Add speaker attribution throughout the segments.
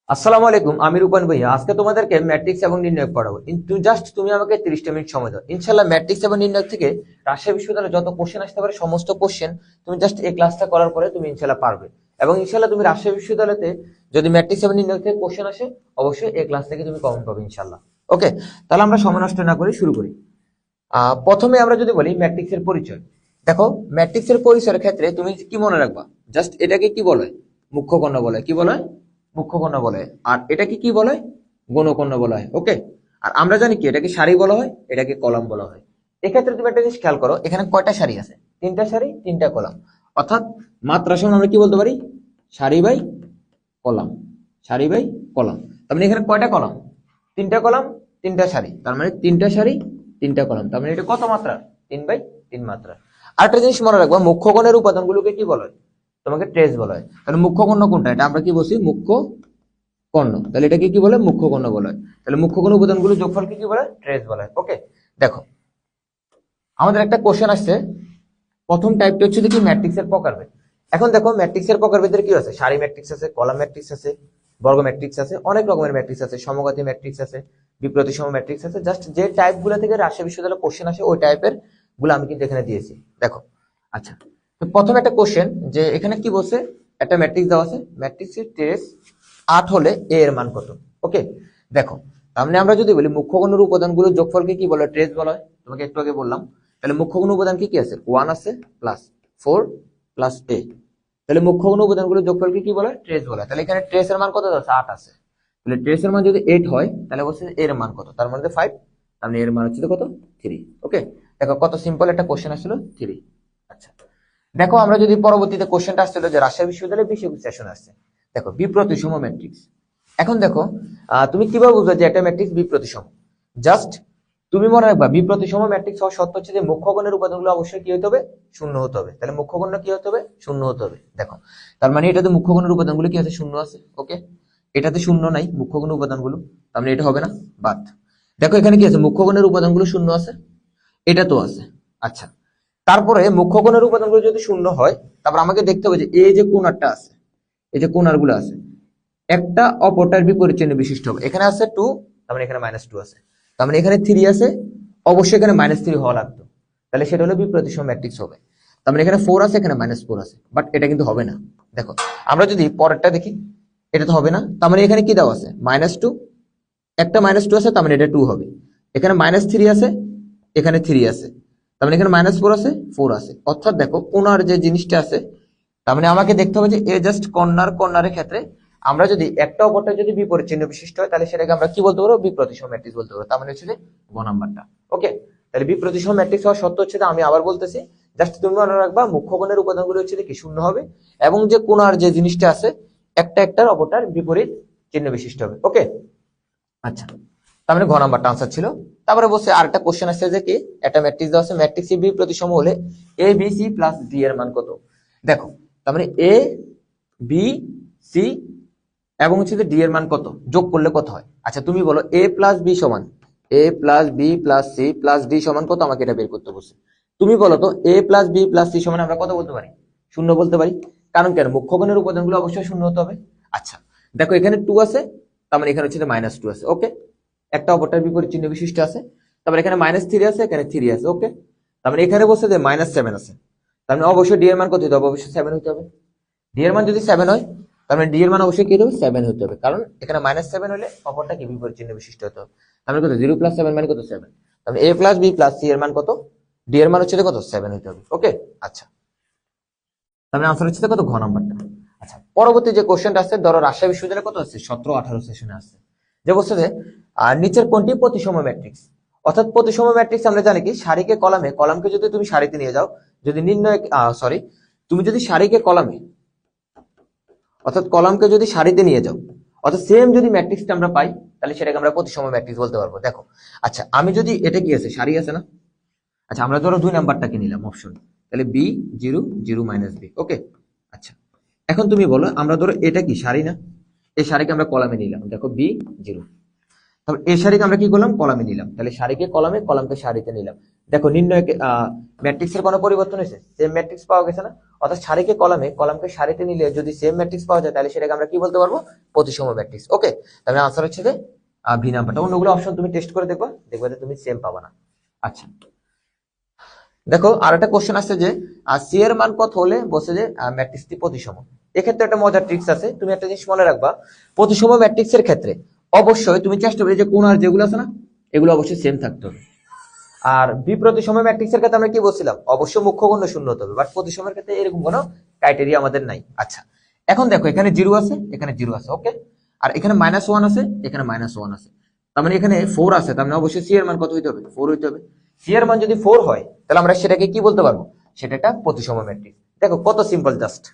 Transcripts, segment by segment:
Speaker 1: আসসালামু আলাইকুম, আমি রূপন ভাইয়া। আজকে তোমাদেরকে ম্যাট্রিক্স এবং নির্ণয় পড়াবো। কিন্তু জাস্ট তুমি আমাকে 30টা মিনিট সময় দাও। ইনশাল্লাহ ম্যাট্রিক্স এবং নির্ণয় থেকে রাজশাহী বিশ্ববিদ্যালয়ে যত কোশ্চেন আসতে পারে সমস্ত কোশ্চেন তুমি জাস্ট এই ক্লাসটা করার পরে তুমি ইনশাল্লাহ পারবে। এবং ইনশাল্লাহ তুমি রাজশাহী বিশ্ববিদ্যালয়তে যদি ম্যাট্রিক্স এবং নির্ণয় থেকে কোশ্চেন আসে, অবশ্যই এই ক্লাস থেকে তুমি কমন পাবে ইনশাল্লাহ। ওকে, তাহলে আমরা সময় নষ্ট না করে শুরু করি। প্রথমে আমরা যদি বলি ম্যাট্রিক্স এর পরিচয়। দেখো, ম্যাট্রিক্স এর পরিচয়ের ক্ষেত্রে তুমি কি মনে রাখবা, জাস্ট এটাকে কি বলে? মুখ্য কর্ণ বলে। কি বলে? মুখ্য কর্ণ বলে। আর এটাকে কি বলে? গৌণকর্ণ বলা হয়। ওকে, আর আমরা জানি কি এটাকে সারি বলা হয়, এটাকে কলাম বলা হয়। এক্ষেত্রে তুমি একটা জিনিস খেয়াল করো, এখানে কয়টা সারি আছে? তিনটা সারি, তিনটা কলাম। অর্থাৎ মাত্রা সমান আমরা কি বলতে পারি? সারি বাই কলাম। সারি বাই কলাম। তার মানে এখানে কয়টা কলাম? তিনটা কলাম, তিনটা সারি। তার মানে তিনটা সারি, তিনটা কলাম। তার মানে এটা কত মাত্রা? 3/3 মাত্রা। আরেকটা জিনিস মনে রাখবা, মুখ্য কোণের উপাদানগুলোকে কি বলা হয়? তোমাকে ট্রেস বলা হয়। তাহলে মুখ্য কর্ণ কোনটা? এটা আমরা কি বলছি? মুখ্য কর্ণ। তাহলে এটাকে কি বলে? মুখ্য কর্ণ বলা হয়। তাহলে মুখ্য কর্ণ উপাদানগুলো যোগফলকে কি বলে? ট্রেস বলা হয়। ওকে, দেখো আমাদের একটা কোশ্চেন আসছে। প্রথম টাইপটা হচ্ছে কি ম্যাট্রিক্স এর প্রকারভেদ। এখন দেখো ম্যাট্রিক্স এর প্রকারভেদের কি আছে? সারি ম্যাট্রিক্স আছে, কলাম ম্যাট্রিক্স আছে, বর্গ ম্যাট্রিক্স আছে, অনেক রকমের ম্যাট্রিক্স আছে, সমঘাতী ম্যাট্রিক্স আছে, বিপ্রতিসম ম্যাট্রিক্স আছে। জাস্ট যে টাইপ গুলো থেকে রাজশাহী বিশ্ববিদ্যালয়ে কোশ্চেন আসে ওই টাইপের গুলো আমি কিন্তু এখানে দিয়েছি। দেখো, আচ্ছা, তো প্রথম একটা কোশ্চেন যে এখানে কি বলছে, একটা ম্যাট্রিক্স দেওয়া আছে, ম্যাট্রিক্সের ট্রেস 8 হলে এ এর মান কত? ওকে, দেখো তার মানে আমরা যদি বলি মুখ্য কোণের উপাদানগুলোর যোগফলকে কি বলে? ট্রেস বলা হয়। তোমাকে একটু আগে বললাম। তাহলে মুখ্য কোণ উপাদান কি কি আছে? 1 আছে প্লাস 4 প্লাস a। তাহলে মুখ্য কোণ উপাদানগুলোর যোগফলকে কি বলে? ট্রেস বলা হয়। তাহলে এখানে ট্রেস এর মান কত আছে? 8 আছে। তাহলে ট্রেস এর মান যদি 8 হয় তাহলে বলছে এর মান কত? তার মানে 5। তার মানে এর মান হচ্ছে কত? 3। ওকে, দেখো কত সিম্পল একটা কোশ্চেন আসছিল, 3। আচ্ছা, দেখো আমরা যদি পরবর্তীতে কোশ্চেনটা আসছিল যে রাজশাহী বিশ্ববিদ্যালয়ে বিশেষ সেশন আসছে। দেখো বিপ্রতিসম ম্যাট্রিক্স। এখন দেখো তুমি কিভাবে বুঝবে যে একটা ম্যাট্রিক্স বিপ্রতিসম? জাস্ট তুমি মনে রাখবা বিপ্রতিসম ম্যাট্রিক্স হওয়ার শর্ত হচ্ছে যে মুখ্য কোণের উপাদানগুলো অবশ্যই কি হতে হবে? শূন্য হতে হবে। তাহলে মুখ্য কোণ কি হতে হবে? শূন্য হতে হবে। দেখো তার মানে এটাতে মুখ্য কোণের উপাদানগুলো কি আছে? শূন্য আছে। ওকে, এটাতে শূন্য নাই মুখ্য কোণের উপাদানগুলো, তার মানে এটা হবে না, বাদ। দেখো এখানে কি আছে? মুখ্য কোণের উপাদানগুলো শূন্য আছে, এটা তো আছে। আচ্ছা, তারপরে মুখ্য কোণের উপাদানগুলো যদি শূন্য হয়, তারপর আমাকে দেখতে হবে যে এই যে কোণারটা আছে, এই যে কোণারগুলো আছে, একটা অপরটার বিপরীত চিহ্ন বিশিষ্ট হবে। এখানে আছে 2, তার মানে এখানে -2 আছে। তার মানে এখানে 3 আছে, অবশ্যই এখানে -3 হওয়া লাগতো। তাহলে সেটা হলো বিপ্রতিসম ম্যাট্রিক্স হবে। তার মানে এখানে 4 আছে, এখানে -4 আছে, বাট এটা কিন্তু হবে না। দেখো আমরা যদি পরেরটা দেখি, এটা তো হবে না। তার মানে এখানে কি দেওয়া আছে? -2, একটা -2 আছে, তার মানে এটা 2 হবে। এখানে -3 আছে, এখানে 3 আছে, তার মানে এখানে -4 আছে, 4 আছে। অর্থাৎ দেখো কোণার যে জিনিসটা আছে, তার মানে আমাকে দেখতে হবে যে এ জাস্ট কর্নারের ক্ষেত্রে আমরা যদি একটা অপরটা যদি বিপরীত চিহ্ন বিশিষ্ট হয় তাহলে সেটাকে আমরা কি বলতে পারবো? বিপ্রতিসম ম্যাট্রিক্স বলতে পারবো। তার মানে হচ্ছে যে গ নাম্বারটা। ওকে, তাহলে বিপ্রতিসম ম্যাট্রিক্স হওয়ার শর্ত হচ্ছে যে, আমি আবার বলতেছি, জাস্ট তুমি মনে রাখবা মুখ্য কোণের উপাদানগুলো হচ্ছে কি শূন্য হবে, এবং যে কোণার যে জিনিসটা আছে একটা একটার অপরটার বিপরীত চিহ্ন বিশিষ্ট হবে। ওকে, আচ্ছা, তার মানে ঘ নাম্বারটা আনসার ছিল। তারপরে বলছে আরেকটা কোশ্চেন আসছে যে কি একটা ম্যাট্রিক্স দেওয়া আছে, ম্যাট্রিক্স বি প্রতিসম হলে A B C plus D এর মান কত? দেখো তার মানে এ বি সি এবং হচ্ছে ডি এর মান কত যোগ করলে কত হয়? আচ্ছা তুমি বলো এ প্লাস বি সমান A plus B plus C plus D সমান কত? আমাকে এটা বের করতে বলছে। তুমি বলো তো এ প্লাস বি প্লাস সি সমান আমরা কত বলতে পারি? শূন্য বলতে পারি। কারণ কেন? মুখ্য কোণের উপাদানগুলো অবশ্যই শূন্য হতে হবে। আচ্ছা, দেখো এখানে 2 আছে, তার মানে এখানে হচ্ছে -2 আছে। ওকে, একটা অপরটার বিপরীত চিহ্ন বিশিষ্ট আছে। তারপরে এখানে -3 আছে, এখানে 3 আছে। ওকে, তার মানে এখানে বলছে যে -7 আছে। তার মানে অবশ্যই ডি এর মান কত হতে হবে? অবশ্যই 7 হতে হবে। ডি এর মান যদি 7 হয়, তার মানে ডি এর মান অবশ্যই কি হতে হবে? 7 হতে হবে। কারণ এখানে -7 হলে অপরটা কি বিপরীত চিহ্ন বিশিষ্ট হতে হবে। তার মানে কত? 0 + 7 মানে কত? 7। তার মানে a + b + c এর মান কত? ডি এর মান হচ্ছে কত? 7 হতে হবে। ওকে, আচ্ছা, তার মানে আনসার হচ্ছে কত? ঘ নাম্বারটা। আচ্ছা, পরবর্তী যে কোশ্চেনটা আছে, ধরো রাজশাহী বিশ্ববিদ্যালয়ে কত আছে? 17-18 সেশনে আছে। যে বলছে যে নিচের কোনটি প্রতিসম ম্যাট্রিক্স? অর্থাৎ প্রতিসম ম্যাট্রিক্স আমরা জানি কি সারিকে কলামে, কলামকে যদি তুমি সারিতে নিয়ে যাও, যদি নির্ণয় সরি তুমি যদি সারিকে কলামে, অর্থাৎ কলামকে যদি সারিতে নিয়ে যাও, অর্থাৎ সেম যদি ম্যাট্রিক্সটা আমরা পাই, তাহলে সেটাকে আমরা প্রতিসম ম্যাট্রিক্স বলতে পারবো। দেখো আচ্ছা, আমি যদি এটা কি আছে? সারি আছে না? আচ্ছা, আমরা ধরো 2 নাম্বারটাকে নিলাম অপশন, তাহলে বি 0 0 - বি। ওকে, আচ্ছা, এখন তুমি বলো আমরা ধরো এটা কি সারি না? এই সারিকে আমরা কলামে নিলাম। দেখো বি 0, তাহলে এই সারিকে আমরা কি করলাম? কলামে নিলাম। তাহলে সারিকে কলামে, কলামকে সারিতে নিলাম। দেখো নির্ণয় ম্যাট্রিক্সের কোনো পরিবর্তন হয়েছে? সেম ম্যাট্রিক্স পাওয়া গেছে না? অর্থাৎ সারিকে কলামে, কলামকে সারিতে নিলে যদি সেম ম্যাট্রিক্স পাওয়া যায় তাহলে সেটাকে আমরা কি বলতে পারবো, প্রতিসম ম্যাট্রিক্স। ওকে, তাহলে আনসার হচ্ছে যে ভি নাম্বারটা। অন্যগুলো অপশন তুমি টেস্ট করে দেখবা, দেখবা যে তুমি সেম পাবা না। আচ্ছা, দেখো আর একটা কোশ্চেন আসছে যে সি এর মান কত হলে বসে যে ম্যাট্রিক্সটি প্রতিসম। এক্ষেত্রে একটা মজার ট্রিক্স আছে, তুমি একটা জিনিস মনে রাখবা, প্রতিসম ম্যাট্রিক্সের ক্ষেত্রে অবশ্যই তুমি চেষ্টা করবে যে কোণ আর যেগুলো আছে না এগুলো অবশ্যই সেম থাকতে হবে। আর বিপ্রতিসম ম্যাট্রিক্সের ক্ষেত্রে আমরা কি বলছিলাম, অবশ্যই মুখ্য কোণ শূন্য হতে হবে, বাট প্রতিসমের ক্ষেত্রে এরকম কোনো ক্রাইটেরিয়া আমাদের নাই। আচ্ছা, এখন দেখো এখানে জিরো আছে, এখানে জিরো আছে, ওকে, আর এখানে -1 আছে, এখানে -1 আছে, তার মানে এখানে 4 আছে, তার মানে অবশ্যই সি এর মান কত হইতে হবে, 4 হইতে হবে। সি এর মান যদি 4 হয় তাহলে আমরা সেটাকে কি বলতে পারবো, সেটা একটা প্রতিসম ম্যাট্রিক্স। দেখো কত সিম্পল জাস্ট।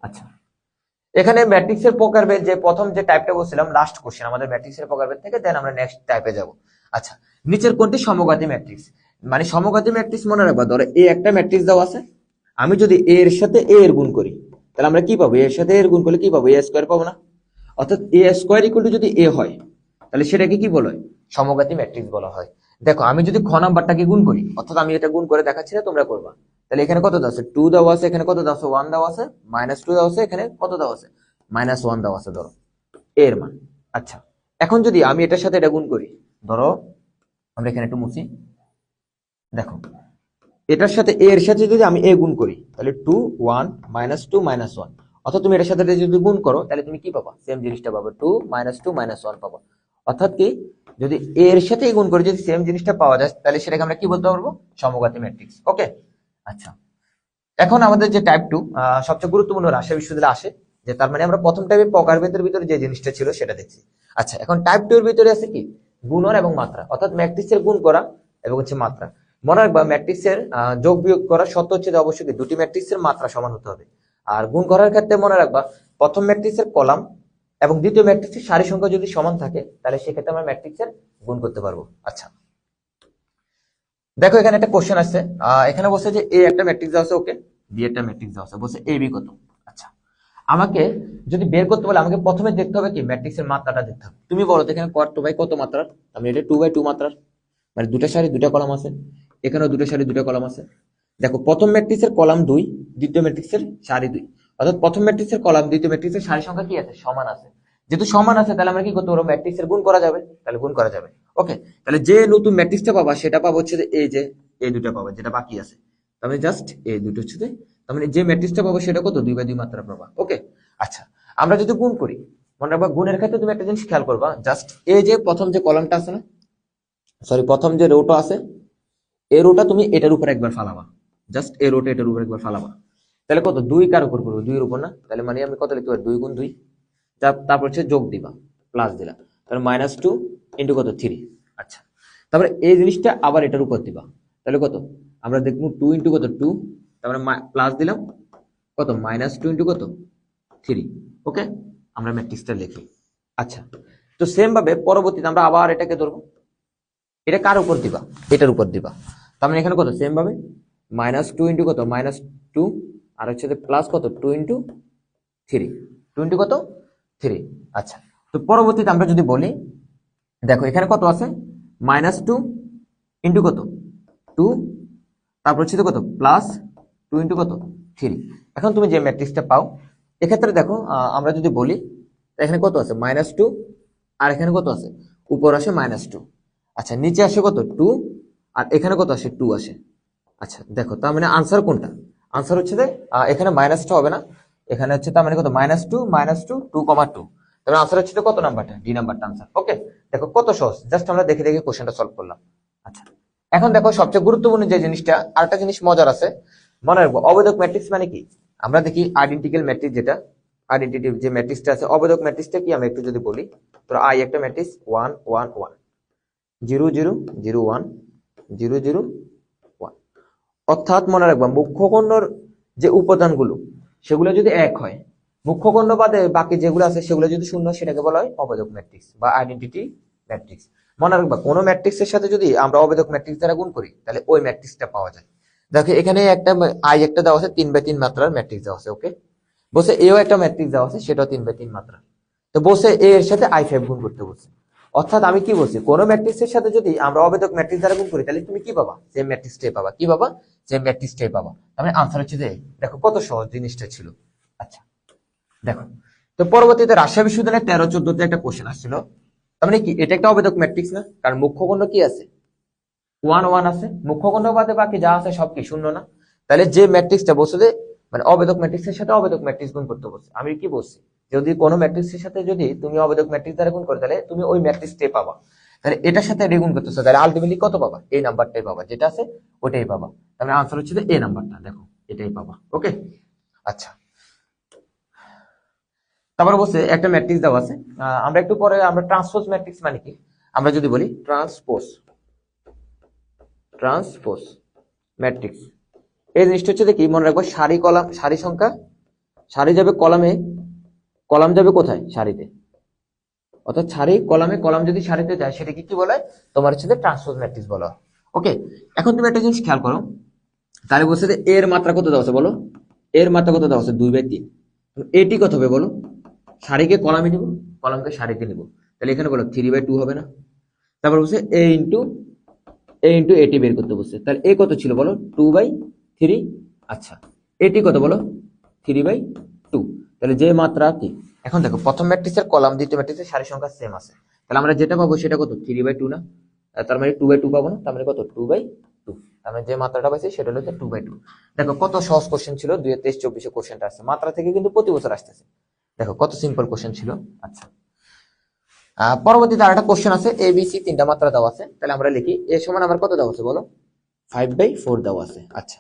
Speaker 1: আচ্ছা, এখানে ম্যাট্রিক্সের প্রকারভেদ যে প্রথম যে টাইপটা বলছিলাম, লাস্ট কোশ্চেন আমাদের ম্যাট্রিক্সের প্রকারভেদ থেকে, দেন আমরা নেক্সট টাইপে যাব। আচ্ছা, নিচের কোনটি সমঘাতী ম্যাট্রিক্স, মানে সমঘাতী ম্যাট্রিক্স মনে রাখবা, ধরো এ একটা ম্যাট্রিক্স দেওয়া আছে, আমি যদি এ এর সাথে এ এর গুণ করি তাহলে আমরা কি পাবো, এর সাথে এর গুণ করলে কি পাবো, এ স্কয়ার পাবো না। অর্থাৎ এ স্কয়ার ইকুয়াল টু যদি এ হয় তাহলে সেটাকে কি বলা হয়, সমঘাতী ম্যাট্রিক্স বলা হয়। দেখো আমি যদি খ নাম্বারটাকে গুণ করি, অর্থাৎ আমি এটা গুণ করে দেখাচ্ছি না, তোমরা করবা, তাহলে এখানে কত দেওয়া আছে, 2 দেওয়া আছে, এখানে কত দেওয়া আছে, 1 দেওয়া আছে, -2 দেওয়া আছে, এখানে কত দেওয়া আছে, -1 দেওয়া আছে, ধরো এর মান। আচ্ছা, এখন যদি আমি এটার সাথে এটা গুণ করি, ধরো আমরা এখানে একটু মুছি, দেখো এটার সাথে এর সাথে যদি আমি এ গুণ করি তাহলে 2 1 -2 -1, অর্থাৎ তুমি এটার সাথে এটা যদি গুণ করো তাহলে তুমি কি পাবা, সেম জিনিসটা পাবে, 2 -2 -1 পাবা। অর্থাৎ কি, যদি এর সাথে গুণ করে যদি সেম জিনিসটা পাওয়া যায় তাহলে সেটাকে আমরা কি বলতে পারবো, সমঘাতী ম্যাট্রিক্স। ওকে, আচ্ছা, এখন আমাদের যে টাইপ 2 সবচেয়ে গুরুত্বপূর্ণ রাজশাহী বিশ্ববিদ্যালয়ে আসে, যে তার মানে আমরা প্রথম টাইপের প্রকারভেদের ভিতরে যে জিনিসটা ছিল সেটা দেখছি। আচ্ছা, এখন টাইপ 2 এর ভিতরে আছে কি, গুণন এবং মাত্রা, অর্থাৎ ম্যাট্রিক্সের গুণ করা এবং হচ্ছে মাত্রা। মনে রাখবা ম্যাট্রিক্সের যোগ বিয়োগ করার শর্ত হচ্ছে যে অবশ্যই দুটি ম্যাট্রিক্সের মাত্রা সমান হতে হবে। আর গুণ করার ক্ষেত্রে মনে রাখবা প্রথম ম্যাট্রিক্সের কলাম এবং দ্বিতীয় ম্যাট্রিক্সের সারি সংখ্যা যদি সমান থাকে তাহলে সেক্ষেত্রে আমরা ম্যাট্রিক্সের গুণ করতে পারবো। আচ্ছা, দেখো এখানে একটা কোশ্চেন আছে, এখানে বলছে যে এ একটা ম্যাট্রিক্স দেওয়া আছে, ওকে, বি একটা ম্যাট্রিক্স দেওয়া আছে, বলছে এ বি কত। আচ্ছা, আমাকে যদি বের করতে বলে আমাকে প্রথমে দেখতে হবে কি, ম্যাট্রিক্সের মাত্রাটা দেখতে হবে। তুমি বলো তো এখানে কত বাই কত মাত্রার, আমি এটা 2/2 মাত্রার, মানে দুটো সারি দুটো কলাম আছে, এখানেও দুটো সারি দুটো কলাম আছে। দেখো প্রথম ম্যাট্রিক্সের কলাম 2, দ্বিতীয় ম্যাট্রিক্সের সারি 2, অর্থাৎ প্রথম ম্যাট্রিক্সের কলাম দ্বিতীয় ম্যাট্রিক্সের সারি সংখ্যা কি আছে, সমান আছে। যেহেতু সমান আছে তাহলে আমরা কি করতে পারবো, ম্যাট্রিক্সের গুণ করা যাবে, তাহলে গুণ করা যাবে। ওকে, তাহলে যে নতুন ম্যাট্রিক্সটা পাবা সেটা পাবো হচ্ছে যে এই যে এই দুটো পাবা, যেটা বাকি আছে তার মানে জাস্ট এই দুটো হচ্ছে যে, তার মানে যে ম্যাট্রিক্সটা পাবো সেটা কত, 2/2 মাত্রা পাবা। ওকে, আচ্ছা, আমরা যদি গুণ করি, মনে রাখবা গুণের ক্ষেত্রে তুমি একটা জিনিস খেয়াল করবা, জাস্ট এই যে প্রথম যে কলামটা আছে না, সরি প্রথম যে রোটা আছে, এই রোটা তুমি এটার উপর একবার ফালাবা, জাস্ট এই রোটা এটার উপর একবার ফালাবা, তাহলে কত, 2 কার উপর করবো, 2 এর উপর না, তাহলে মানে আমি কত লিখতে পারি, 2 গুণ 2, তারপর হচ্ছে যোগ দিবা, প্লাস দিলা, তাহলে -2 ইন্টু কত, 3। আচ্ছা, তারপরে এই জিনিসটা আবার এটার উপর দিবা, তাহলে কত, আমরা দেখবো 2 ইন্টু কত, 2, তারপরে প্লাস দিলাম কত, -2 ইন্টু কত, 3। ওকে, আমরা ম্যাট্রিক্সটা লিখি। আচ্ছা, তো সেম ভাবে পরবর্তীতে আমরা আবার এটাকে ধরবো, এটা কার উপর দিবা, এটার উপর দিবা, তার মানে এখানে কত, সেম ভাবে -2 ইন্টু কত, -2, আর হচ্ছে প্লাস কত, 2 ইন্টু 3, 2 ইন্টু কত, 3। আচ্ছা, তো পরবর্তীতে আমরা যদি বলি, দেখো এখানে কত আছে, -2 ইন্টু কত, 2, তারপর হচ্ছে কত, প্লাস 2 ইন্টু কত, 3। এখন তুমি যে ম্যাট্রিক্সটা পাও, এক্ষেত্রে দেখো আমরা যদি বলি এখানে কত আছে, -2, আর এখানে কত আছে, উপর আসে -2, আচ্ছা নিচে আসে কত, 2, আর এখানে কত আসে, 2 আসে। আচ্ছা দেখো তার মানে আনসার কোনটা, আনসার হচ্ছে যে এখানে মাইনাসটা হবে না, এখানে হচ্ছে তার মানে কত, -2 -2 2,2, তাহলে আনসার হচ্ছে কত নাম্বারটা, ডি নাম্বারটা আনসার। ওকে, দেখো কত সহজ, জাস্ট আমরা দেখে দেখে কোশ্চেনটা সলভ করলাম। আচ্ছা, এখন দেখো সবচেয়ে গুরুত্বপূর্ণ যে জিনিসটা, আরেকটা জিনিস মজার আছে, মনে রাখবো অবেদক ম্যাট্রিক্স মানে কি, আমরা দেখি আইডেন্টিক্যাল ম্যাট্রিক্স, যেটা আইডেন্টিটি যে ম্যাট্রিক্সটা আছে, অবেদক ম্যাট্রিক্সটা কি আমরা একটু যদি বলি, তো আই একটা ম্যাট্রিক্স 1 1 1 0 0 0 1 0 0 1, অর্থাৎ মনে রাখবা মুখ্য কর্ণর যে উপাদানগুলো সেগুলো যদি এক হয়, মুখ্য কর্ণ বাদে বাকি যেগুলো আছে সেগুলো যদি শূন্য, সেটাকে বলা হয় অবেদক ম্যাট্রিক্স বা আইডেন্টিটি ম্যাট্রিক্স। মনে রাখবা কোনো ম্যাট্রিক্সের সাথে যদি আমরা অবেদক ম্যাট্রিক্স দ্বারা গুণ করি তাহলে ওই ম্যাট্রিক্সটা পাওয়া যায়। দেখো এখানে একটা আই একটা দেওয়া আছে, 3/3 মাত্রার ম্যাট্রিক্স দেওয়া আছে। ওকে, বসে এও একটা ম্যাট্রিক্স দেওয়া আছে, সেটাও 3/3 মাত্রা, তো বসে এ এর সাথে i5 গুণ করতে বলছে, অর্থাৎ আমি কি বলছি, কোন ম্যাট্রিক্সের সাথে যদি আমরা অবেদক ম্যাট্রিক্স দ্বারা গুণ করি তাহলে তুমি কি পাবা, সেম ম্যাট্রিক্সটাই পাবা। কি পাবা, সেম ম্যাট্রিক্সটাই পাবা। তাহলে আনসার হচ্ছে যে দেখো কত সহজ জিনিসটা ছিল। আচ্ছা দেখো, তো পরবর্তীতে রাজশাহী বিশ্ববিদ্যালয়ের 13-14 একটা কোশ্চেন আসছিল। তার মানে কি এটা একটা অবেদক ম্যাট্রিক্স না, কারণ মুখ্য খণ্ড কি আছে, 1 1 আছে, মুখ্য খণ্ড বাদে বাকি যা আছে সব কি শূন্য না। তাহলে যে ম্যাট্রিক্সটা বলছে যে মানে অবেদক ম্যাট্রিক্সের সাথে অবেদক ম্যাট্রিক্স গুণ করতে বলছে, আমি কি বলছি, যদি কোনো ম্যাট্রিক্সের সাথে যদি তুমি অবেদক ম্যাট্রিক্স দ্বারা গুণ করো তাহলে তুমি ওই ম্যাট্রিক্সটাই পাবা। তাহলে এটার সাথে এটা গুণ করতেছো, তাহলে আলটিমেটলি কত পাবা, এই নাম্বারটাই পাবা, যেটা আছে ওটাই পাবা। তাহলে আনসার হচ্ছে যে এই নাম্বারটা, দেখো এটাই পাবা। ওকে আচ্ছা, তারপরে বলছে একটা ম্যাট্রিক্স দেওয়া আছে, আমরা একটু পরে আমরা ট্রান্সপোজ ম্যাট্রিক্স মানে কি, আমরা যদি বলি ট্রান্সপোজ ম্যাট্রিক্স, এই জিনিসটা হচ্ছে কি মনে রাখবো, সারি কলাম, সারি সংখ্যা, সারি যাবে কলামে, কলাম যাবে কোথায়, সারিতে, অর্থাৎ সারি কলামে, কলাম যদি সারিতে যায় সেটাকে কি বলে, তোমার হচ্ছে ট্রান্সপোজ ম্যাট্রিক্স বলা হয়। ওকে, এখন তুমি একটা জিনিস খেয়াল করো, তাহলে বলছে যে এর মাত্রা কত দেওয়া আছে বলো, এর মাত্রা কত দেওয়া আছে 2/3, এটি কত হবে বলো, সারিকে কলামে নিব, কলামকে সারিতে নিব, তাহলে এখানে বলো 3/2 হবে না। তারপর বলছে এ ইন্টু এটি বের করতে বলছে, তাহলে এ কত ছিল বলো 2/3, আচ্ছা এটি কত বলো 3/2, তাহলে যে মাত্রা কি, এখন দেখো প্রথম ম্যাট্রিক্সের কলাম দ্বিতীয় ম্যাট্রিক্সের সারি সংখ্যা সেম আছে, তাহলে আমরা যেটা পাবো সেটা কত 3/2 না, তার মানে 2/2 পাবো না, তার মানে কত 2/2, তার মানে যে মাত্রাটা পাইছি সেটা হলো 2/2। দেখো কত সহজ কোশ্চেন ছিল, 2023-24 কোশ্চেনটা আসছে, মাত্রা থেকে কিন্তু প্রতি বছর আসতেছে, দেখো কত সিম্পল কোশ্চেন ছিল। আচ্ছা পরবর্তীতে আরেকটা কোশ্চেন আছে, এ বি সি তিনটা মাত্রা দেওয়া আছে, তাহলে আমরা লিখি এ সমান আমার কত দেওয়া আছে বলো 5/4 দেওয়া আছে, আচ্ছা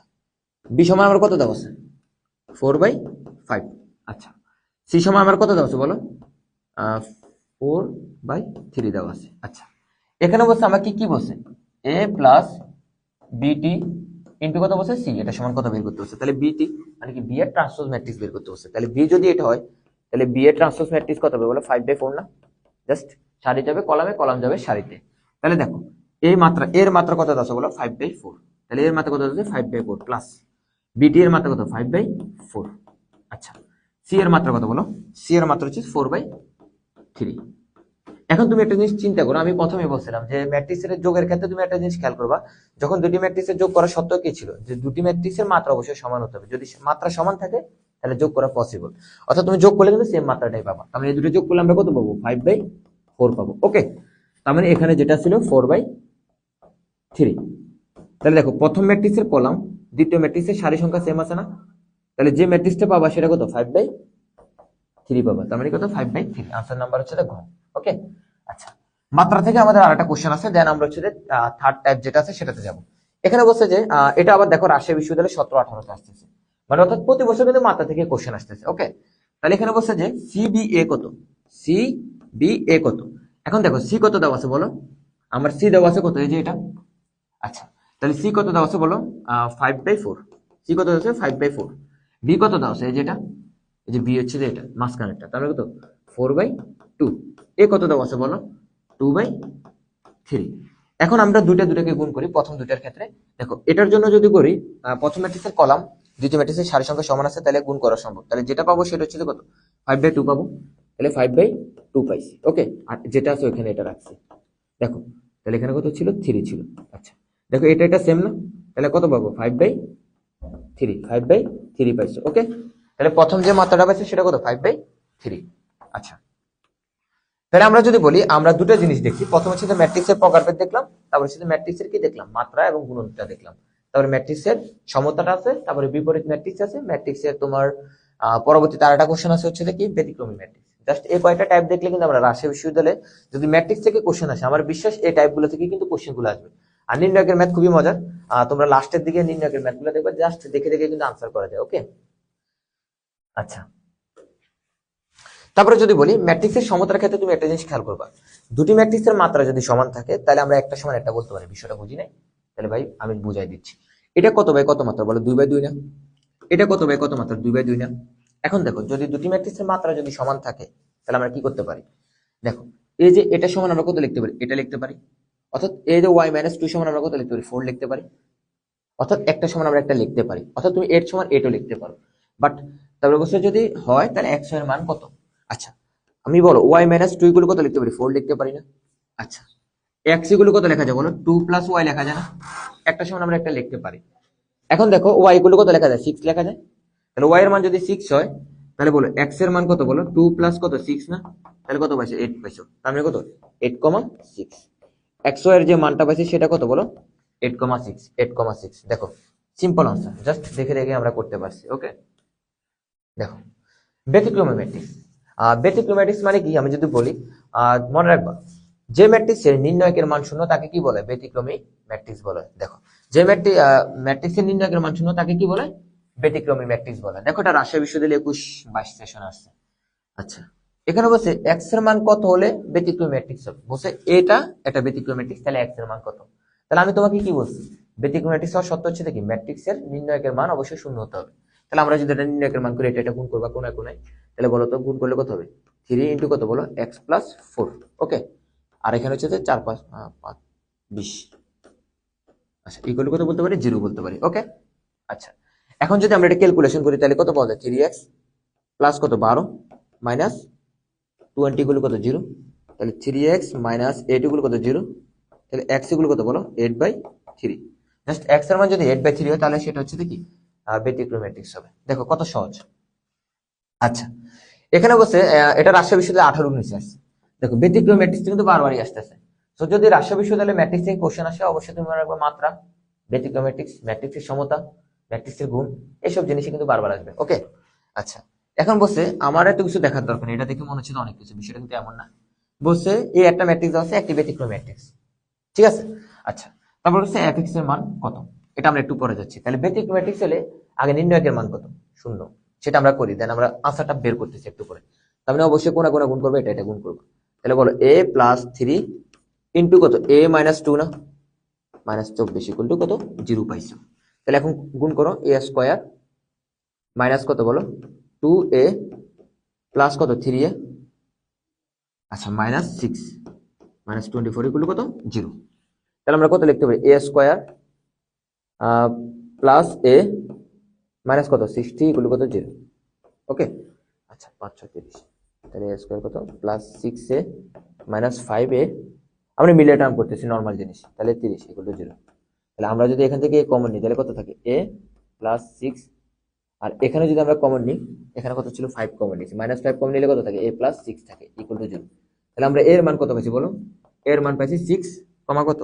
Speaker 1: বি সমান আমার কত দেওয়া আছে 4/5, আচ্ছা সি সমান আমার কত দেওয়া আছে বলো 4/3 দেওয়া আছে। আচ্ছা এখানে বলছে আমাকে কি বলছে, এ প্লাস বিটি ইন্টু কত বলছে সি, এটা সমান কত বের করতে হচ্ছে, তাহলে বিটি মানে কি বি এর ট্রান্সপোজ ম্যাট্রিক্স বের করতে হচ্ছে, তাহলে বি যদি এটা হয় তাহলে বি এর ট্রান্সপোজ ম্যাট্রিক্স কত হবে বলো 5/4 না, জাস্ট সারি যাবে কলামে, কলাম যাবে সারিতে, তাহলে দেখো এই মাত্রা, এর মাত্রা কত আছে বলো 5/4, তাহলে এর মাত্রা কত আছে 5/4 প্লাস বিটি এর মাত্রা কত 5/4, আচ্ছা সি এর মাত্রা কত বলো, সি এর মাত্রা হচ্ছে 4/3। এখন তুমি একটা জিনিস চিন্তা করো, আমি প্রথমেই বলছিলাম যে ম্যাট্রিক্সের যোগের ক্ষেত্রে তুমি একটা জিনিস খেয়াল করবা, যখন দুটি ম্যাট্রিক্সের যোগ করা সত্ত্বেও কি ছিল, যে দুটি ম্যাট্রিক্সের মাত্রা অবশ্যই সমান হতে হবে, যদি মাত্রা সমান থাকে তাহলে যোগ করা পসিবল, অর্থাৎ তুমি যোগ করলে কিন্তু সেম মাত্রাটাই পাবা, তার মানে এই দুটো যোগ করলে আমরা কত পাবো 5/4 পাবো। ওকে, তার মানে এখানে যেটা ছিল 4/3, তাহলে দেখো প্রথম ম্যাট্রিক্সের কলাম দ্বিতীয় ম্যাট্রিক্সের সারি সংখ্যা সেম আছে না, তাহলে যে ম্যাট্রিক্সটা পাবা সেটা কত 5/3 পাবা, তার মানে কত 5/3, আনসার নাম্বার হচ্ছে ঘ। ওকে আচ্ছা, মাত্রা থেকে আমাদের আরেকটা কোশ্চেন আছে, দেন আমরা হচ্ছে থার্ড টাইপ যেটা আছে সেটাতে যাব। এখানে বলছে যে এটা আবার দেখো রাজশাহী বিশ্ববিদ্যালয়ে 17-18 আসতেছে, মানে অর্থাৎ প্রতি বছর কিন্তু মাত্রা থেকে কোশ্চেন আসতেছে। ওকে, তাহলে এখানে বলছে যে সিবিএ কত, সিবিএ কত, এখন দেখো সি কত দেওয়া আছে বলো, আমার সি দেওয়া আছে কত, এই যে এটা, আচ্ছা তাহলে সি কত দেওয়া আছে বলো 5/4, সি কত দেওয়া আছে 5/4, বি কত দেওয়া আছে এই যে এটা, এই যে বি হচ্ছে যে এটা মাঝখানেরটা, তাহলে কত 4/2, এ কত দেওয়া আছে বলো 2/3। এখন আমরা দুটাকে গুণ করি, প্রথম দুটার ক্ষেত্রে দেখো এটার জন্য যদি করি, প্রথম ম্যাট্রিক্সের কলাম দ্বিতীয় ম্যাট্রিক্সের সারি সংখ্যা সমান আছে, তাহলে গুণ করা সম্ভব, তাহলে যেটা পাবো সেটা হচ্ছে কত 5/2 পাবো, তাহলে 5/2 পাইছি। ওকে, আর যেটা আছে ওখানে এটা রাখছি, দেখো তাহলে এখানে কত ছিল 3 ছিল, আচ্ছা দেখো এটা সেম না, তাহলে কত পাবো 5/3 পাইছো। ওকে, তাহলে প্রথম যে মাত্রাটা পাইছে সেটা কত 5/3। আচ্ছা তাহলে আমরা যদি বলি, আমরা দুটো জিনিস দেখছি, প্রথম হচ্ছে ম্যাট্রিক্সের প্রকারভেদ দেখলাম, তারপর হচ্ছে ম্যাট্রিক্সের কি দেখলাম মাত্রা এবং গুণনটা দেখলাম, তারপরে ম্যাট্রিক্সের সমতাটা আছে, তারপরে বিপরীত ম্যাট্রিক্স আছে, ম্যাট্রিক্সের তোমার পরবর্তীতে আরেকটা কোশ্চেন আছে হচ্ছে কি ব্যতিক্রমী ম্যাট্রিক্স। জাস্ট এই কয়টা টাইপ দেখলে কিন্তু আমরা রাজশাহী বিশ্ববিদ্যালয়ে যদি ম্যাট্রিক্স থেকে কোশ্চেন আসে, আমার বিশ্বাস এই টাইপগুলো থেকে কিন্তু কোশ্চেন গুলো আসবে। আর নির্ণায়কের ম্যাথ খুবই মজার, তোমরা লাস্টের দিকে নির্ণায়কের ম্যাথ গুলো দেখবে, জাস্ট দেখে দেখে কিন্তু আনসার করা যায়। ওকে আচ্ছা, তারপরে যদি বলি ম্যাট্রিক্সের সমতার ক্ষেত্রে তুমি একটা জিনিস খেয়াল করবা, দুটি ম্যাট্রিক্সের মাত্রা যদি সমান থাকে তাহলে আমরা একটা সমান একটা বলতে পারি, বিষয়টা বুঝি নাই, তাহলে ভাই আমি বুঝাই দিচ্ছি, এটা কত বাই কত মাত্রা বলো 2/2 না, এটা কত বাই কত মাত্রা 2/2 না। এখন দেখো যদি দুটি ম্যাট্রিক্সের মাত্রা যদি সমান থাকে তাহলে আমরা কি করতে পারি, দেখো এই যে এটা সমান আমরা কত লিখতে পারি, এটা লিখতে পারি, অর্থাৎ এই যে y-2 সমান আমরা কত লিখতে পারি 4 লিখতে পারি, অর্থাৎ একটা সমান আমরা একটা লিখতে পারি, অর্থাৎ তুমি এর সমান এটাও লিখতে পারো, বাট তারপরে বলছে যদি হয় তাহলে x এর মান কত। আচ্ছা আমি বলো y-2 গুলো কত লিখতে পারি 4 লিখতে পারি না, আচ্ছা, এক্স ইকুয়াল কত লেখা যায় বলো? 2 প্লাস ওয়াই লেখা যায় না? একটা সময় আমরা একটা লিখতে পারি। এখন দেখো ওয়াই ইকুয়াল কত লেখা যায়? 6 লেখা যায়। তাহলে ওয়াই এর মান যদি 6 হয়, তাহলে বলো এক্স এর মান কত বলো? 2 প্লাস কত 6 না? তাহলে কত পাইছো? 8 পাইছো। তার মানে কত? 8,6। এক্স ওয়াই এর যে মানটা পাইছি সেটা কত বলো? 8,6। 8,6। দেখো সিম্পল আনসার, জাস্ট দেখে দেখে আমরা করতে পারছি। ওকে, দেখো ব্যতিক্রমী ম্যাট্রিক্স। ব্যতিক্রমী ম্যাট্রিক্স মানে কি আমি যদি বলি, মনে রাখবা, যে ম্যাট্রিক্সের নির্ণায়কের মান শূন্য তাকে কি বলে? ব্যতিক্রমী ম্যাট্রিক্স বলে। দেখো, যে ম্যাট্রিক্সের নির্ণায়কের মান শূন্য তাকে কি বলে? ব্যতিক্রমী ম্যাট্রিক্স বলে। দেখো এটা রাজশাহী বিশ্ববিদ্যালয়ে 21-22 সেশন আসছে। আচ্ছা, এখানে বলছে এক্স এর মান কত হলে ব্যতিক্রমী ম্যাট্রিক্স হবে। বলছে এটা একটা ব্যতিক্রমী ম্যাট্রিক্স, তাহলে এক্স এর মান কত? তাহলে আমি তোমাকে কি বলছি? ব্যতিক্রমী ম্যাট্রিক্স হওয়ার শর্ত হচ্ছে কি ম্যাট্রিক্সের নির্ণায়কের মান অবশ্যই শূন্য হতে হবে। তাহলে আমরা যদি এটা নির্ণায়কের মান করি, এটা গুণ করবা কোনায় কোনায়, তাহলে বলো তো গুণ করলে কত হবে? 3 ইন্টু কত বলো? X plus 4। ওকে, আর এখানে হচ্ছে যে 4 5 5 20। আচ্ছা, ইকুয়াল কত বলতে পারি? 0 বলতে পারি। ওকে, আচ্ছা, এখন যদি আমরা এটা ক্যালকুলেশন করি তাহলে কত পাওয়া যায়? 3x প্লাস কত 12 মাইনাস 20 গুলো কত 0। তাহলে 3x মাইনাস 8 গুলো কত 0। তাহলে x গুলো কত বলো? 8/3। জাস্ট x এর মান যদি 8/3 হয় তাহলে সেটা হচ্ছে কি ব্যতিক্রমী ম্যাট্রিক্স হবে। দেখো কত সহজ। আচ্ছা, এখানে বসে এটা রাজশাহী বিশ্ববিদ্যালয়ে 18-19 আসছে। দেখো ব্যতিক্রমী ম্যাট্রিক্স কিন্তু বারবারই আসতেছে। তো যদি রাজশাহী বিশ্ববিদ্যালয়ে ম্যাট্রিক্স থেকে কোশ্চেন আসে অবশ্যই তুমি মনে রাখবে মাত্রা, ব্যতিক্রমী ম্যাট্রিক্স, ম্যাট্রিক্সের সমতা, ম্যাট্রিক্সের গুণ, এসব জিনিসই কিন্তু বারবার আসবে। ওকে, আচ্ছা, এখন বসে আমার এত কিছু দেখার দরকার নেই, এটা দেখে মনে হচ্ছে যে অনেক কিছু, বিষয়টা কিন্তু এমন না। বসে এই একটা ম্যাট্রিক্স আছে, একটি ব্যতিক্রমী ম্যাট্রিক্স, ঠিক আছে। আচ্ছা, তারপর হচ্ছে এফ এক্স এর মান কত, এটা আমরা একটু পরে যাচ্ছি। তাহলে ব্যতিক্রমী ম্যাট্রিক্স হলে আগে নির্ণায়কের মান কত? শূন্য। সেটা আমরা করি, দেন আমরা আনসারটা বের করতেছি একটু পরে। তার মানে অবশ্যই কোনা কোনা গুণ করবে, এটা গুণ করবো। তাহলে বলো a প্লাস 3 ইন্টু কত? a মাইনাস 2 না? মাইনাস 24 ইকুয়াল টু কত? 0 পাইছো। তাহলে এখন গুণ করো, a স্কয়ার মাইনাস কত বলো? 2a প্লাস কত? 3a, আচ্ছা মাইনাস 6 মাইনাস 24 ইকুয়াল টু কত? 0। তাহলে আমরা কত লিখতে পারি? a square plus a minus কত? 60 ইকুয়াল টু কত? 0। ওকে, আচ্ছা 5 6 30। তাহলে a স্কয়ার কত? প্লাস 6a মাইনাস 5a, আমরা মিলিয়ে টার্ম করতেছি, নর্মাল জিনিস। তাহলে 30 ইকুয়াল টু 0। তাহলে আমরা যদি এখান থেকে কমন নিই তাহলে কত থাকে? a প্লাস 6, আর এখানে যদি আমরা কমন নিই, এখানে কত ছিল? 5 কমন নিয়েছি, মাইনাস 5 কমন নিলে কত থাকে? a প্লাস 6 থাকে ইকুয়াল টু 0। তাহলে আমরা এর মান কত পাইছি বলো? এর মান পাইছি 6 কমা কত?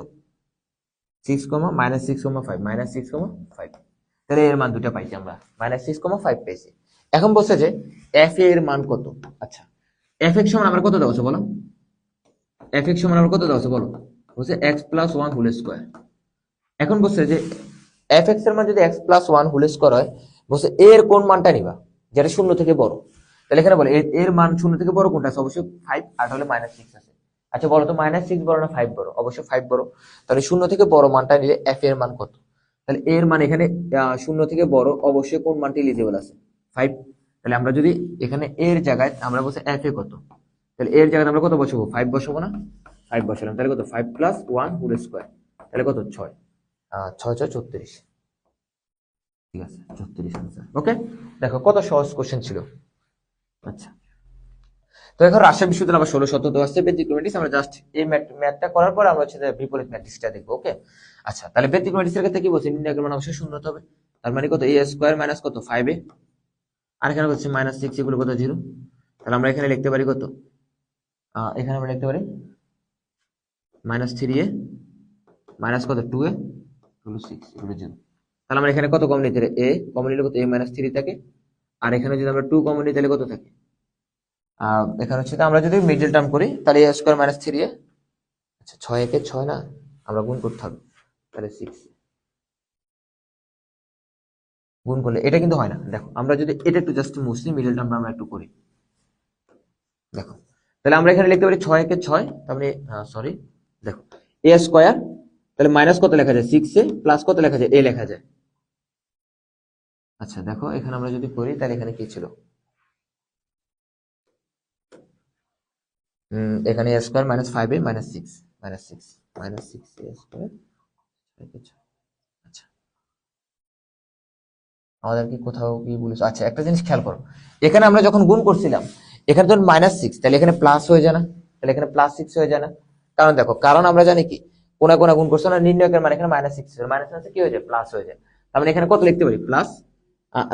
Speaker 1: 6 কমা মাইনাস 6 কমা 5, মাইনাস 6 কমা 5। তাহলে এর মান দুটো পাইছি আমরা, মাইনাস 6 কমা 5 পেয়েছি। এখন বলছে যে এফ এর মান কত? আচ্ছা, এফ এক্স সমান আমরা কত দেওয়া আছে বলো? এফ এক্স সমান আমরা কত দেওয়া আছে বলো? বলছে এক্স প্লাস 1 হোল স্কয়ার। এখন বলছে যে এফ এক্স এর মান যদি এক্স প্লাস 1 হোল স্কয়ার হয়, বলছে এর কোন মানটা নিবা যেটা শূন্য থেকে বড়? তাহলে এখানে বলে এর মান শূন্য থেকে বড় কোনটা আছে? অবশ্যই 5, আর হলে মাইনাস 6 আছে। আচ্ছা বলো তো মাইনাস 6 বড় না 5 বড়? অবশ্যই 5 বড়। তাহলে শূন্য থেকে বড় মানটা নিলে এফ এর মান কত? তাহলে এর মান এখানে শূন্য থেকে বড় অবশ্যই কোন মানটি এলিজিবল আছে? 5। তাহলে আমরা যদি এখানে এর জায়গায় আমরা বলছি এফ এ কত, তাহলে এর জায়গায় আমরা কত বসাবো? 5 বসাবো না? 5 বসালাম, তাহলে কত? 5 প্লাস 1 হোল স্কয়ার, তাহলে কত? 6। 6 6 34। ঠিক আছে, 34 আনসার। ওকে, দেখো কত সহজ কোশ্চেন ছিল। আচ্ছা, তো এখন রাজশাহী বিশ্ববিদ্যালয় আবার 16 17 আসছে ব্যতিক্রম ম্যাট্রিক্স। আমরা জাস্ট এই ম্যাথটা করার পর আমরা হচ্ছে যে বিপরীত ম্যাট্রিক্সটা দেখবো। ওকে, আচ্ছা, তাহলে ব্যতিক্রম ম্যাট্রিক্সের ক্ষেত্রে কি বলছি? নির্ণায়কের মান অবশ্যই শূন্য হতে হবে। তার মানে কত? a স্কয়ার মাইনাস কত? 5a, আর এখানে হচ্ছে মাইনাস 6 এগুলো কত? 0। তাহলে আমরা এখানে লিখতে পারি কত? এখানে আমরা লিখতে পারি মাইনাস 3a মাইনাস কত? 2a এগুলো 6 এগুলো 0। তাহলে আমরা এখানে কত কমন নিতে পারি? a কমন নিলে কত? a মাইনাস 3 থাকে, আর এখানে যদি আমরা 2 কমন নিই তাহলে কত থাকে? এখানে হচ্ছে আমরা যদি মিডল টার্ম করি তাহলে a স্কয়ার মাইনাস 3a, আচ্ছা 6 একে 6 না, আমরা গুণ করতে হবে, তাহলে 6 গুণ করলে এটা কিন্তু হয় না। দেখো আমরা যদি এটা একটু জাস্ট মুছলি, মিডল টার্ম আমরা একটু করি, দেখো তাহলে আমরা এখানে লিখতে পারি 6 একে 6, তার মানে সরি, দেখো a স্কয়ার, তাহলে মাইনাস কত লেখা যায়? 6a প্লাস কত লেখা যায়? a লেখা যায়। আচ্ছা দেখো এখানে আমরা যদি করি তাহলে এখানে কি ছিল? এখানে a square minus 5a minus 6 minus 6 minus 6 a square. আচ্ছা, আমাদের কি কোথাও কি বলেছো? আচ্ছা একটা জিনিস খেয়াল করো, এখানে আমরা যখন গুণ করছিলাম এখানে ধর মাইনাস 6, তাহলে এখানে প্লাস হয়ে যায় না? তাহলে এখানে প্লাস 6 হয়ে যায় না? কারণ দেখো, কারণ আমরা জানি কি কোনা কোনা গুণ করছো না, নির্ণয়কের মান এখানে -6 মাইনাস কি হয়ে যায়, প্লাস হয়ে যায়। তার মানে এখানে কত লিখতে পারি, প্লাস।